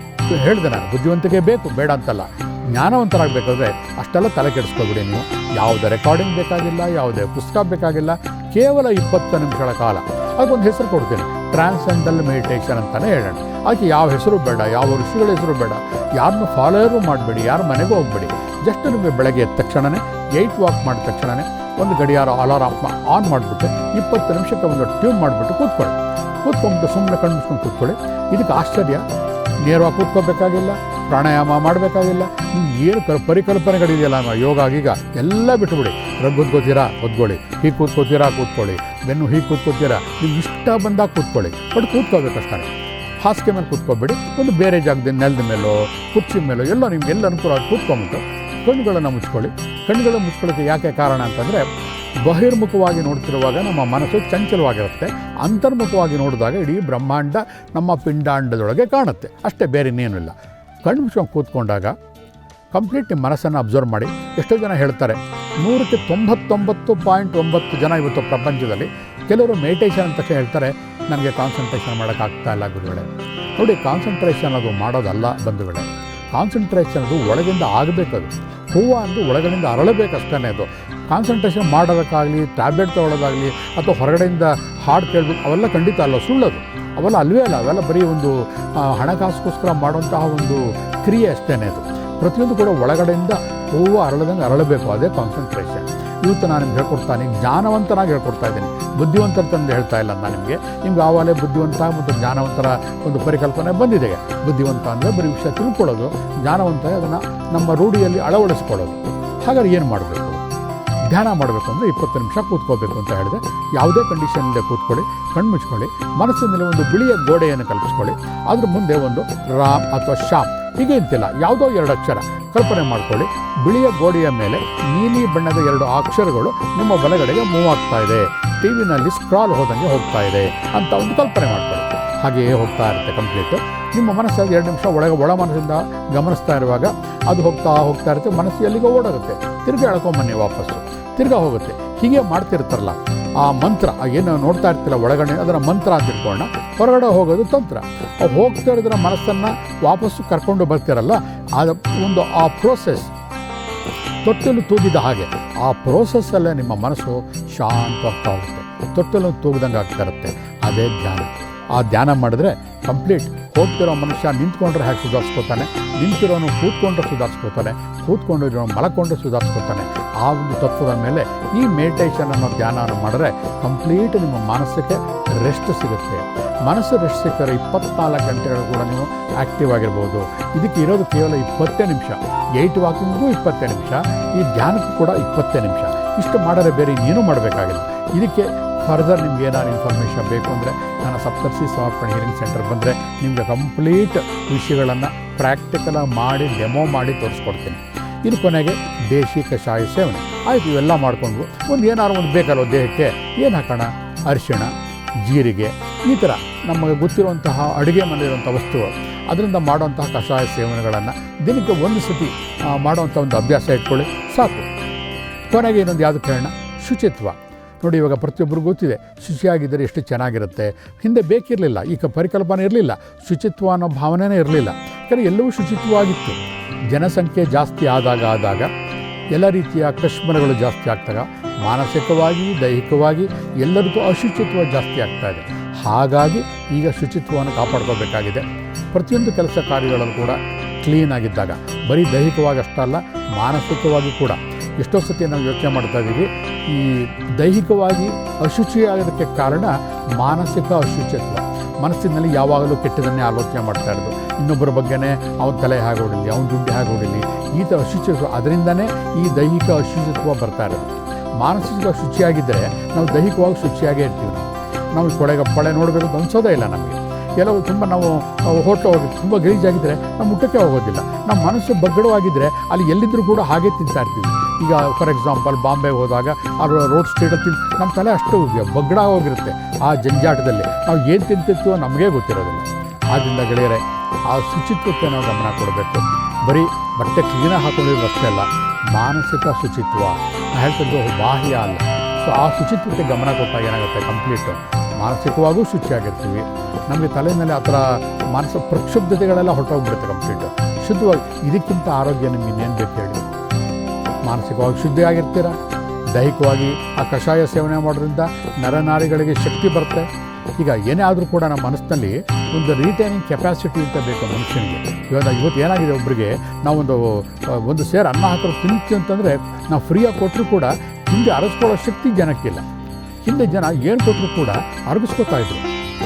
ಹೇಳಿದೆ ನಾನು. ಬುದ್ಧಿವಂತಿಕೆ ಬೇಕು, ಬೇಡ ಅಂತಲ್ಲ. ಜ್ಞಾನವಂತರಾಗಬೇಕಾದ್ರೆ ಅಷ್ಟೆಲ್ಲ ತಲೆ ಕೆಡಿಸ್ಕೊಬಿಡಿ ನೀವು. ಯಾವುದೇ ರೆಕಾರ್ಡಿಂಗ್ ಬೇಕಾಗಿಲ್ಲ, ಯಾವುದೇ ಪುಸ್ತಕ ಬೇಕಾಗಿಲ್ಲ. ಕೇವಲ 20 ನಿಮಿಷಗಳ ಕಾಲ ಅದಕ್ಕೊಂದು ಹೆಸರು ಕೊಡ್ತೀನಿ, ಟ್ರಾನ್ಸೆಂಡಲ್ ಮೆಡಿಟೇಷನ್ ಅಂತಲೇ ಹೇಳೋಣ. ಅದಕ್ಕೆ ಯಾವ ಹೆಸರು ಬೇಡ, ಯಾವ ಋಷಿಗಳ ಹೆಸರು ಬೇಡ, ಯಾರನ್ನೂ ಫಾಲೋಯರು ಮಾಡಬೇಡಿ, ಯಾರ ಮನೆಗೂ ಹೋಗಬೇಡಿ. ಜಸ್ಟ್ ನಿಮಗೆ ಬೆಳಗ್ಗೆ ಎದ್ದ ತಕ್ಷಣವೇ 8 ವಾಕ್ ಮಾಡಿದ ತಕ್ಷಣವೇ ಒಂದು ಗಡಿಯಾರ ಅಲಾರಾಮ್ ಆನ್ ಮಾಡಿಬಿಟ್ಟು 20 ನಿಮಿಷಕ್ಕೆ ಒಂದು ಟ್ಯೂನ್ ಮಾಡಿಬಿಟ್ಟು ಕೂತ್ಕೊಂಡ್ಬಿಟ್ಟು ಸುಮ್ಮನೆ ಕಣ್ಣು ಮುಚ್ಕೊಂಡು ಕೂತ್ಕೊಳ್ಳಿ. ಇದಕ್ಕೆ ಆಶ್ಚರ್ಯ, ನೇರವಾಗಿ ಕೂತ್ಕೋಬೇಕಾಗಿಲ್ಲ, ಪ್ರಾಣಾಯಾಮ ಮಾಡಬೇಕಾಗಿಲ್ಲ. ನೀವು ಏನು ಪರಿಕಲ್ಪನೆಗಳಿದೆಯಲ್ಲ, ಯೋಗ ಗೀಗ ಎಲ್ಲ ಬಿಟ್ಟುಬಿಡಿ. ಕೂತ್ಕೋತೀರಾ ಒದ್ಕೊಳ್ಳಿ, ಹೀಗೆ ಕೂತ್ಕೊಳ್ಳಿ, ಬೆನ್ನು ಹೀಗೆ ಕೂತ್ಕೋತೀರಾ, ನಿಮ್ಗೆ ಇಷ್ಟ ಬಂದಾಗ ಕೂತ್ಕೊಳ್ಳಿ. ಬಟ್ ಕೂತ್ಕೋಬೇಕಷ್ಟೇ. ಹಾಸಿಗೆ ಮೇಲೆ ಕೂತ್ಕೋಬೇಡಿ, ಒಂದು ಬೇರೆ ಜಾಗದಿಂದ ನೆಲದ ಮೇಲೋ ಕುರ್ಚಿ ಮೇಲೋ ಎಲ್ಲೋ ನಿಮ್ಗೆಲ್ಲ ಅನುಕೂಲವಾಗಿ ಕೂತ್ಕೊಂಬಿಟ್ಟು ಕಣ್ಣುಗಳನ್ನು ಮುಚ್ಕೊಳ್ಳಿ. ಕಣ್ಣುಗಳನ್ನು ಮುಚ್ಕೊಳ್ಳೋಕ್ಕೆ ಯಾಕೆ ಕಾರಣ ಅಂತಂದರೆ, ಬಹಿರ್ಮುಖವಾಗಿ ನೋಡ್ತಿರುವಾಗ ನಮ್ಮ ಮನಸ್ಸು ಚಂಚಲವಾಗಿರುತ್ತೆ. ಅಂತರ್ಮುಖವಾಗಿ ನೋಡಿದಾಗ ಇಡೀ ಬ್ರಹ್ಮಾಂಡ ನಮ್ಮ ಪಿಂಡಾಂಡದೊಳಗೆ ಕಾಣುತ್ತೆ. ಅಷ್ಟೇ, ಬೇರೆ ಇನ್ನೇನೂ ಇಲ್ಲ. ಕಣ್ಣು ಮುಚ್ಕೊಂಡು ಕೂತ್ಕೊಂಡಾಗ ಕಂಪ್ಲೀಟ್ ನಿಮ್ಮ ಮನಸ್ಸನ್ನು ಅಬ್ಸರ್ವ್ ಮಾಡಿ. ಎಷ್ಟೋ ಜನ ಹೇಳ್ತಾರೆ, 100ಕ್ಕೆ 99.9 ಜನ ಇವತ್ತು ಪ್ರಪಂಚದಲ್ಲಿ ಕೆಲವರು ಮೆಡಿಟೇಷನ್ ಅಂತ ಹೇಳ್ತಾರೆ, ನನಗೆ ಕಾನ್ಸಂಟ್ರೇಷನ್ ಮಾಡೋಕ್ಕಾಗ್ತಾ ಇಲ್ಲ ಗುರುಗಳೇ. ನೋಡಿ, ಕಾನ್ಸಂಟ್ರೇಷನ್ ಅದು ಮಾಡೋದಲ್ಲ ಬಂಧುಗಳೇ. ಕಾನ್ಸಂಟ್ರೇಷನ್ ಅದು ಒಳಗಿಂದ ಆಗಬೇಕದು. ಹೂವು ಅಂದು ಒಳಗಡೆಯಿಂದ ಅರಳಬೇಕಷ್ಟೇ. ಅದು ಕಾನ್ಸಂಟ್ರೇಷನ್ ಮಾಡೋದಕ್ಕಾಗಲಿ, ಟ್ಯಾಬ್ಲೆಟ್ ತೊಗೊಳ್ಳೋದಾಗಲಿ, ಅಥವಾ ಹೊರಗಡೆಯಿಂದ ಹಾಡು ಕೇಳಬೇಕು, ಅವೆಲ್ಲ ಖಂಡಿತ ಅಲ್ಲ, ಸುಳ್ಳದು. ಅವೆಲ್ಲ ಅಲ್ವೇ ಅಲ್ಲ. ಅವೆಲ್ಲ ಬರೀ ಒಂದು ಹಣಕಾಸಿಗೋಸ್ಕರ ಮಾಡುವಂತಹ ಒಂದು ಕ್ರಿಯೆ ಅಷ್ಟೇ. ಅದು ಪ್ರತಿಯೊಂದು ಕೂಡ ಒಳಗಡೆಯಿಂದ ಹೂವು ಅರಳಬೇಕು. ಅದೇ ಕಾನ್ಸಂಟ್ರೇಷನ್. ಇವತ್ತು ನಾನು ನಿಮ್ಗೆ ಹೇಳ್ಕೊಡ್ತಾನೆ, ಜ್ಞಾನವಂತನಾಗಿ ಹೇಳ್ಕೊಡ್ತಾ ಇದ್ದೀನಿ, ಬುದ್ಧಿವಂತರ ತಂದು ಹೇಳ್ತಾ ಇಲ್ಲ ನಾನು ನಿಮ್ಗೆ ಆವಾಗಲೇ ಬುದ್ಧಿವಂತ ಮತ್ತು ಜ್ಞಾನವಂತರ ಒಂದು ಪರಿಕಲ್ಪನೆ ಬಂದಿದೆ. ಬುದ್ಧಿವಂತ ಅಂದರೆ ಬರೀ ವಿಷಯ ತಿಳ್ಕೊಳ್ಳೋದು, ಜ್ಞಾನವಂತ ಅದನ್ನು ನಮ್ಮ ರೂಢಿಯಲ್ಲಿ ಅಳವಡಿಸ್ಕೊಳ್ಳೋದು. ಹಾಗಾದ್ರೆ ಏನು ಮಾಡಬೇಕು? ಧ್ಯಾನ ಮಾಡಬೇಕು ಅಂದರೆ 20 ನಿಮಿಷ ಕೂತ್ಕೋಬೇಕು ಅಂತ ಹೇಳಿದೆ. ಯಾವುದೇ ಕಂಡೀಷನ್ನಿಂದ ಕೂತ್ಕೊಳ್ಳಿ, ಕಣ್ಣು ಮುಚ್ಕೊಳ್ಳಿ, ಮನಸ್ಸಿನಲ್ಲಿ ಒಂದು ಬಿಳಿಯ ಗೋಡೆಯನ್ನು ಕಲ್ಪಿಸ್ಕೊಳ್ಳಿ. ಅದ್ರ ಮುಂದೆ ಒಂದು ರಾಮ್ ಅಥವಾ ಶ್ಯಾಮ್ ಹೀಗೆ ಅಂತಿಲ್ಲ, ಯಾವುದೋ 2 ಅಕ್ಷರ ಕಲ್ಪನೆ ಮಾಡ್ಕೊಳ್ಳಿ. ಬಿಳಿಯ ಗೋಡೆಯ ಮೇಲೆ ನೀಲಿ ಬಣ್ಣದ 2 ಅಕ್ಷರಗಳು ನಿಮ್ಮ ಬಲಗಡೆಗೆ ಮೂವ್ ಆಗ್ತಾ ಇದೆ, ಟಿ ವಿನಲ್ಲಿ ಸ್ಕ್ರಾಲ್ ಹೋದಂಗೆ ಹೋಗ್ತಾ ಇದೆ ಅಂತ ಒಂದು ಕಲ್ಪನೆ ಮಾಡ್ಕೊಳ್ಳಿ. ಹಾಗೆಯೇ ಹೋಗ್ತಾ ಇರುತ್ತೆ ಕಂಪ್ಲೀಟು. ನಿಮ್ಮ ಮನಸ್ಸು 2 ನಿಮಿಷ ಒಳ ಮನಸ್ಸಿಂದ ಗಮನಿಸ್ತಾ ಇರುವಾಗ ಅದು ಹೋಗ್ತಾ ಇರುತ್ತೆ, ಮನಸ್ಸು ಎಲ್ಲಿಗೋ ಓಡೋಗುತ್ತೆ, ತಿರ್ಗಿ ಎಳ್ಕೊಂಬನ್ನಿ ವಾಪಸ್ಸು, ತಿರ್ಗಾ ಹೋಗುತ್ತೆ. ಹೀಗೆ ಮಾಡ್ತಿರ್ತಾರಲ್ಲ, ಆ ಮಂತ್ರ ಏನು ನೋಡ್ತಾ ಇರ್ತಿಲ್ಲ ಒಳಗಡೆ, ಅದರ ಮಂತ್ರ ಅಂತ ಇಟ್ಕೊಳ್ಳೋಣ, ಹೊರಗಡೆ ಹೋಗೋದು ತಂತ್ರ. ಹೋಗ್ತಾ ಇರೋದ್ರ ಮನಸ್ಸನ್ನು ವಾಪಸ್ಸು ಕರ್ಕೊಂಡು ಬರ್ತಿರಲ್ಲ, ಆ ಪ್ರೋಸೆಸ್ ತೊಟ್ಟಲು ತೂಗಿದ ಹಾಗೆ ಆ ಪ್ರೋಸೆಸ್ಸಲ್ಲೇ ನಿಮ್ಮ ಮನಸ್ಸು ಶಾಂತವಾಗ್ತಾ ಹೋಗುತ್ತೆ, ತೊಟ್ಟಲು ತೂಗಿದಂಗೆ ಆಗ್ತಾ ಇರುತ್ತೆ. ಅದೇ ಧ್ಯಾನ. ಆ ಧ್ಯಾನ ಮಾಡಿದ್ರೆ ಕಂಪ್ಲೀಟ್ ಹೋಗ್ತಿರೋ ಮನುಷ್ಯ ನಿಂತ್ಕೊಂಡ್ರೆ ಹೇಗೆ ಸುಧಾರಿಸ್ಕೋತಾನೆ, ನಿಂತಿರೋನು ಕೂತ್ಕೊಂಡ್ರೆ ಸುಧಾರಿಸ್ಕೋತಾನೆ, ಕೂತ್ಕೊಂಡಿರೋ ಮಲಕೊಂಡ್ರೆ ಸುಧಾರಿಸ್ಕೋತಾನೆ. ಆ ಒಂದು ತತ್ವದ ಮೇಲೆ ಈ ಮೆಡಿಟೇಷನ್ ಅನ್ನೋ ಧ್ಯಾನವನ್ನು ಮಾಡಿದ್ರೆ ಕಂಪ್ಲೀಟ್ ನಿಮ್ಮ ಮನಸ್ಸಿಗೆ ರೆಸ್ಟ್ ಸಿಗುತ್ತೆ. ಮನಸ್ಸು ರೆಸ್ಟ್ ಸಿಕ್ಕರೆ 24 ಗಂಟೆಗಳು ಕೂಡ ನೀವು ಆ್ಯಕ್ಟಿವ್ ಆಗಿರ್ಬೋದು. ಇದಕ್ಕೆ ಇರೋದು ಕೇವಲ 20 ನಿಮಿಷ. 8 ವಾಕಿಂಗ್ಗೂ 20 ನಿಮಿಷ, ಈ ಧ್ಯಾನಕ್ಕೂ ಕೂಡ 20 ನಿಮಿಷ. ಇಷ್ಟು ಮಾಡಿದ್ರೆ ಬೇರೆ ಇನ್ನೇನೂ ಮಾಡಬೇಕಾಗಿಲ್ಲ. ಇದಕ್ಕೆ ಫರ್ದರ್ ನಿಮ್ಗೆ ಏನಾದ್ರು ಇನ್ಫಾರ್ಮೇಷನ್ ಬೇಕು ಅಂದರೆ ನಾನು ಸಪ್ತರ್ಷಿ ಸಮರ್ಪಣೆ ಹೀಲಿಂಗ್ ಸೆಂಟರ್ ಬಂದರೆ ನಿಮಗೆ ಕಂಪ್ಲೀಟ್ ವಿಷಯಗಳನ್ನು ಪ್ರಾಕ್ಟಿಕಲಾಗಿ ಮಾಡಿ ಡೆಮೋ ಮಾಡಿ ತೋರಿಸ್ಕೊಡ್ತೀನಿ. ಇದು ಕೊನೆಗೆ ದೇಶಿ ಕಷಾಯ ಸೇವನೆ ಆಯಿತು. ಇವೆಲ್ಲ ಮಾಡಿಕೊಂಡು ಏನಾದ್ರು ಒಂದು ಬೇಕಲ್ವ ದೇಹಕ್ಕೆ, ಏನು ಹಾಕೋಣ, ಅರಿಶಿಣ, ಜೀರಿಗೆ, ಈ ಥರ ನಮಗೆ ಗೊತ್ತಿರುವಂತಹ ಅಡುಗೆ ಮನೆಯಿರುವಂಥ ವಸ್ತುಗಳು, ಅದರಿಂದ ಮಾಡುವಂತಹ ಕಷಾಯ ಸೇವನೆಗಳನ್ನು ದಿನಕ್ಕೆ 1 ಸತಿ ಮಾಡುವಂಥ ಒಂದು ಅಭ್ಯಾಸ ಇಟ್ಕೊಳ್ಳಿ ಸಾಕು. ಕೊನೆಗೆ ಇನ್ನೊಂದು ಯಾವುದು ಕೇಳೋಣ, ಶುಚಿತ್ವ. ನೋಡಿ, ಇವಾಗ ಪ್ರತಿಯೊಬ್ಬರಿಗೂ ಗೊತ್ತಿದೆ ಶುಚಿಯಾಗಿದ್ದರೆ ಎಷ್ಟು ಚೆನ್ನಾಗಿರುತ್ತೆ. ಹಿಂದೆ ಬೇಕಿರಲಿಲ್ಲ, ಈಗ ಪರಿಕಲ್ಪನೆ ಇರಲಿಲ್ಲ, ಶುಚಿತ್ವ ಅನ್ನೋ ಭಾವನೆಯೇ ಇರಲಿಲ್ಲ. ಯಾಕಂದರೆ ಎಲ್ಲವೂ ಶುಚಿತ್ವವಾಗಿತ್ತು. ಜನಸಂಖ್ಯೆ ಜಾಸ್ತಿ ಆದಾಗ ಎಲ್ಲ ರೀತಿಯ ಕಶ್ಮಲಗಳು ಜಾಸ್ತಿ ಆಗ್ತಾಗ ಮಾನಸಿಕವಾಗಿ ದೈಹಿಕವಾಗಿ ಎಲ್ಲರಿಗೂ ಅಶುಚಿತ್ವ ಜಾಸ್ತಿ ಆಗ್ತಾಯಿದೆ. ಹಾಗಾಗಿ ಈಗ ಶುಚಿತ್ವವನ್ನು ಕಾಪಾಡ್ಕೋಬೇಕಾಗಿದೆ. ಪ್ರತಿಯೊಂದು ಕೆಲಸ ಕಾರ್ಯಗಳಲ್ಲೂ ಕೂಡ ಕ್ಲೀನಾಗಿದ್ದಾಗ ಬರೀ ದೈಹಿಕವಾಗಿ ಅಷ್ಟಲ್ಲ, ಮಾನಸಿಕವಾಗಿ ಕೂಡ. ಎಷ್ಟೋ ಸತಿ ನಾವು ಯೋಚನೆ ಮಾಡ್ತಾ ಇದ್ದೀವಿ, ಈ ದೈಹಿಕವಾಗಿ ಅಶುಚಿಯಾಗೋದಕ್ಕೆ ಕಾರಣ ಮಾನಸಿಕ ಅಶುಚಿತ್ವ. ಮನಸ್ಸಿನಲ್ಲಿ ಯಾವಾಗಲೂ ಕೆಟ್ಟದನ್ನೇ ಆಲೋಚನೆ ಮಾಡ್ತಾ ಇರೋದು, ಇನ್ನೊಬ್ಬರ ಬಗ್ಗೆನೇ ಅವನ ತಲೆ ಹಾಗೆ ಹೊಡಿಲಿ, ಅವನ ದುಡ್ಡು ಹಾಗೆ ಹೊಡಿಲಿ, ಈ ಥರ ಅಶುಚಿತ್ವ. ಅದರಿಂದನೇ ಈ ದೈಹಿಕ ಅಶುಚಿತ್ವ ಬರ್ತಾ ಇರೋದು. ಮಾನಸಿಕ ಶುಚಿಯಾಗಿದ್ದರೆ ನಾವು ದೈಹಿಕವಾಗಿ ಶುಚಿಯಾಗೇ ಇರ್ತೀವಿ. ನಾವು ಪಳೆ ನೋಡಬೇಕು ಅಂತ ಅನಿಸೋದೇ ಇಲ್ಲ ನಮಗೆ. ಕೆಲವು ತುಂಬ ನಾವು ಹೋಟ್ಲು ಹೋಗಿ ತುಂಬ ಗಲೀಜಾಗಿದ್ದರೆ ನಾವು ಊಟಕ್ಕೆ ಹೋಗೋದಿಲ್ಲ. ನಮ್ಮ ಮನಸ್ಸು ಬಗ್ಗಡವಾಗಿದ್ದರೆ ಅಲ್ಲಿ ಎಲ್ಲಿದ್ದರೂ ಕೂಡ ಹಾಗೆ ತಿಂತಾ ಇರ್ತೀವಿ. ಈಗ ಫಾರ್ ಎಕ್ಸಾಂಪಲ್ ಬಾಂಬೆಗೆ ಹೋದಾಗ ಅಲ್ಲಿ ರೋಡ್ ಸ್ಟ್ರೀಟಲ್ಲಿ ನಮ್ಮ ತಲೆ ಅಷ್ಟು ಬಗ್ಗಡ ಹೋಗಿರುತ್ತೆ. ಆ ಜಂಜಾಟದಲ್ಲಿ ನಾವು ಏನು ತಿಂತಿರ್ತೀವೋ ನಮಗೇ ಗೊತ್ತಿರೋದಿಲ್ಲ. ಆದ್ದರಿಂದ ಗೆಳೆಯರೆ, ಆ ಶುಚಿತ್ವಕ್ಕೆ ನಾವು ಗಮನ ಕೊಡಬೇಕು. ಬರೀ ಬಟ್ಟೆ ಕ್ಲೀನಾಗಿ ಹಾಕೊಂಡಿರೋದು ಅಷ್ಟೇ ಅಲ್ಲ, ಮಾನಸಿಕ ಶುಚಿತ್ವ ಹೇಳ್ತಿದ್ದು ಬಾಹ್ಯ ಅಲ್ಲ. ಸೊ ಆ ಶುಚಿತ್ವಕ್ಕೆ ಗಮನ ಕೊಟ್ಟಾಗ ಏನಾಗುತ್ತೆ, ಕಂಪ್ಲೀಟು ಮಾನಸಿಕವಾಗೂ ಶುಚಿಯಾಗಿರ್ತೀವಿ. ನಮಗೆ ತಲೆಯಲ್ಲಿ ಆ ಥರ ಮಾನಸಿಕ ಪ್ರಕ್ಷುಬ್ಧತೆಗಳೆಲ್ಲ ಹೊರಟೋಗ್ಬಿಡುತ್ತೆ ಕಂಪ್ಲೀಟು. ಶುದ್ಧವಾಗಿ ಇದಕ್ಕಿಂತ ಆರೋಗ್ಯ ನಿಮ್ಗೆ ಇನ್ನೇನು ಬೇಕು ಹೇಳಿ. ಮಾನಸಿಕವಾಗಿ ಶುದ್ಧಿಯಾಗಿರ್ತೀರ, ದೈಹಿಕವಾಗಿ ಆ ಕಷಾಯ ಸೇವನೆ ಮಾಡೋದ್ರಿಂದ ನರನಾರಿಗಳಿಗೆ ಶಕ್ತಿ ಬರುತ್ತೆ. ಈಗ ಏನೇ ಆದರೂ ಕೂಡ ನಮ್ಮ ಮನಸ್ಸಿನಲ್ಲಿ ಒಂದು ರಿಟೈನಿಂಗ್ ಕೆಪಾಸಿಟಿ ಅಂತ ಬೇಕು ಮನುಷ್ಯನಿಗೆ. ಇವತ್ತು ಏನಾಗಿದೆ, ಒಬ್ಬರಿಗೆ ನಾವೊಂದು ಸೇರು ಅನ್ನ ಹಾಕೋರು ತಿಂತೀವಿ ಅಂತಂದರೆ ನಾವು ಫ್ರೀಯಾಗಿ ಕೊಟ್ಟರು ಕೂಡ ಹಿಂದೆ ಅರಗಿಸ್ಕೊಳ್ಳೋ ಶಕ್ತಿ ಜನಕ್ಕಿಲ್ಲ. ಹಿಂದೆ ಜನ ಏನು ಕೊಟ್ಟರು ಕೂಡ ಅರಗಿಸ್ಕೋತಾ ಇದ್ರು.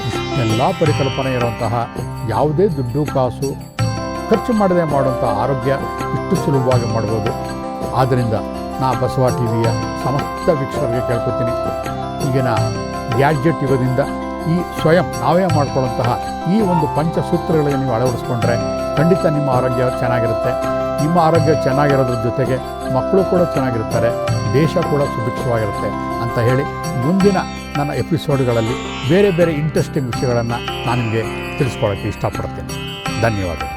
ಇಷ್ಟೆಲ್ಲ ಪರಿಕಲ್ಪನೆ ಇರುವಂತಹ ಯಾವುದೇ ದುಡ್ಡು ಕಾಸು ಖರ್ಚು ಮಾಡದೆ ಮಾಡುವಂಥ ಆರೋಗ್ಯ ಇಷ್ಟು ಸುಲಭವಾಗಿ ಮಾಡ್ಬೋದು. ಆದ್ದರಿಂದ ನಾ ಬಸವ ಟಿವಿಯ ಸಮಸ್ತ ವೀಕ್ಷಕರಿಗೆ ಕೇಳ್ಕೊತೀನಿ, ಈಗಿನ ಗ್ಯಾಡ್ಜೆಟ್ ಯುಗದಿಂದ ಈ ಸ್ವಯಂ ನಾವೇ ಮಾಡ್ಕೊಳ್ಳುವಂತಹ ಈ ಒಂದು ಪಂಚಸೂತ್ರಗಳಿಗೆ ನೀವು ಅಳವಡಿಸ್ಕೊಂಡ್ರೆ ಖಂಡಿತ ನಿಮ್ಮ ಆರೋಗ್ಯ ಚೆನ್ನಾಗಿರುತ್ತೆ. ನಿಮ್ಮ ಆರೋಗ್ಯ ಚೆನ್ನಾಗಿರೋದ್ರ ಜೊತೆಗೆ ಮಕ್ಕಳು ಕೂಡ ಚೆನ್ನಾಗಿರ್ತಾರೆ, ದೇಶ ಕೂಡ ಸುಭಿಕ್ಷವಾಗಿರುತ್ತೆ ಅಂತ ಹೇಳಿ ಮುಂದಿನ ನನ್ನ ಎಪಿಸೋಡ್ಗಳಲ್ಲಿ ಬೇರೆ ಬೇರೆ ಇಂಟ್ರೆಸ್ಟಿಂಗ್ ವಿಷಯಗಳನ್ನು ನಾನು ನಿಮಗೆ ತಿಳಿಸ್ಕೊಳ್ಳೋಕ್ಕೆ ಇಷ್ಟಪಡ್ತೇನೆ. ಧನ್ಯವಾದಗಳು.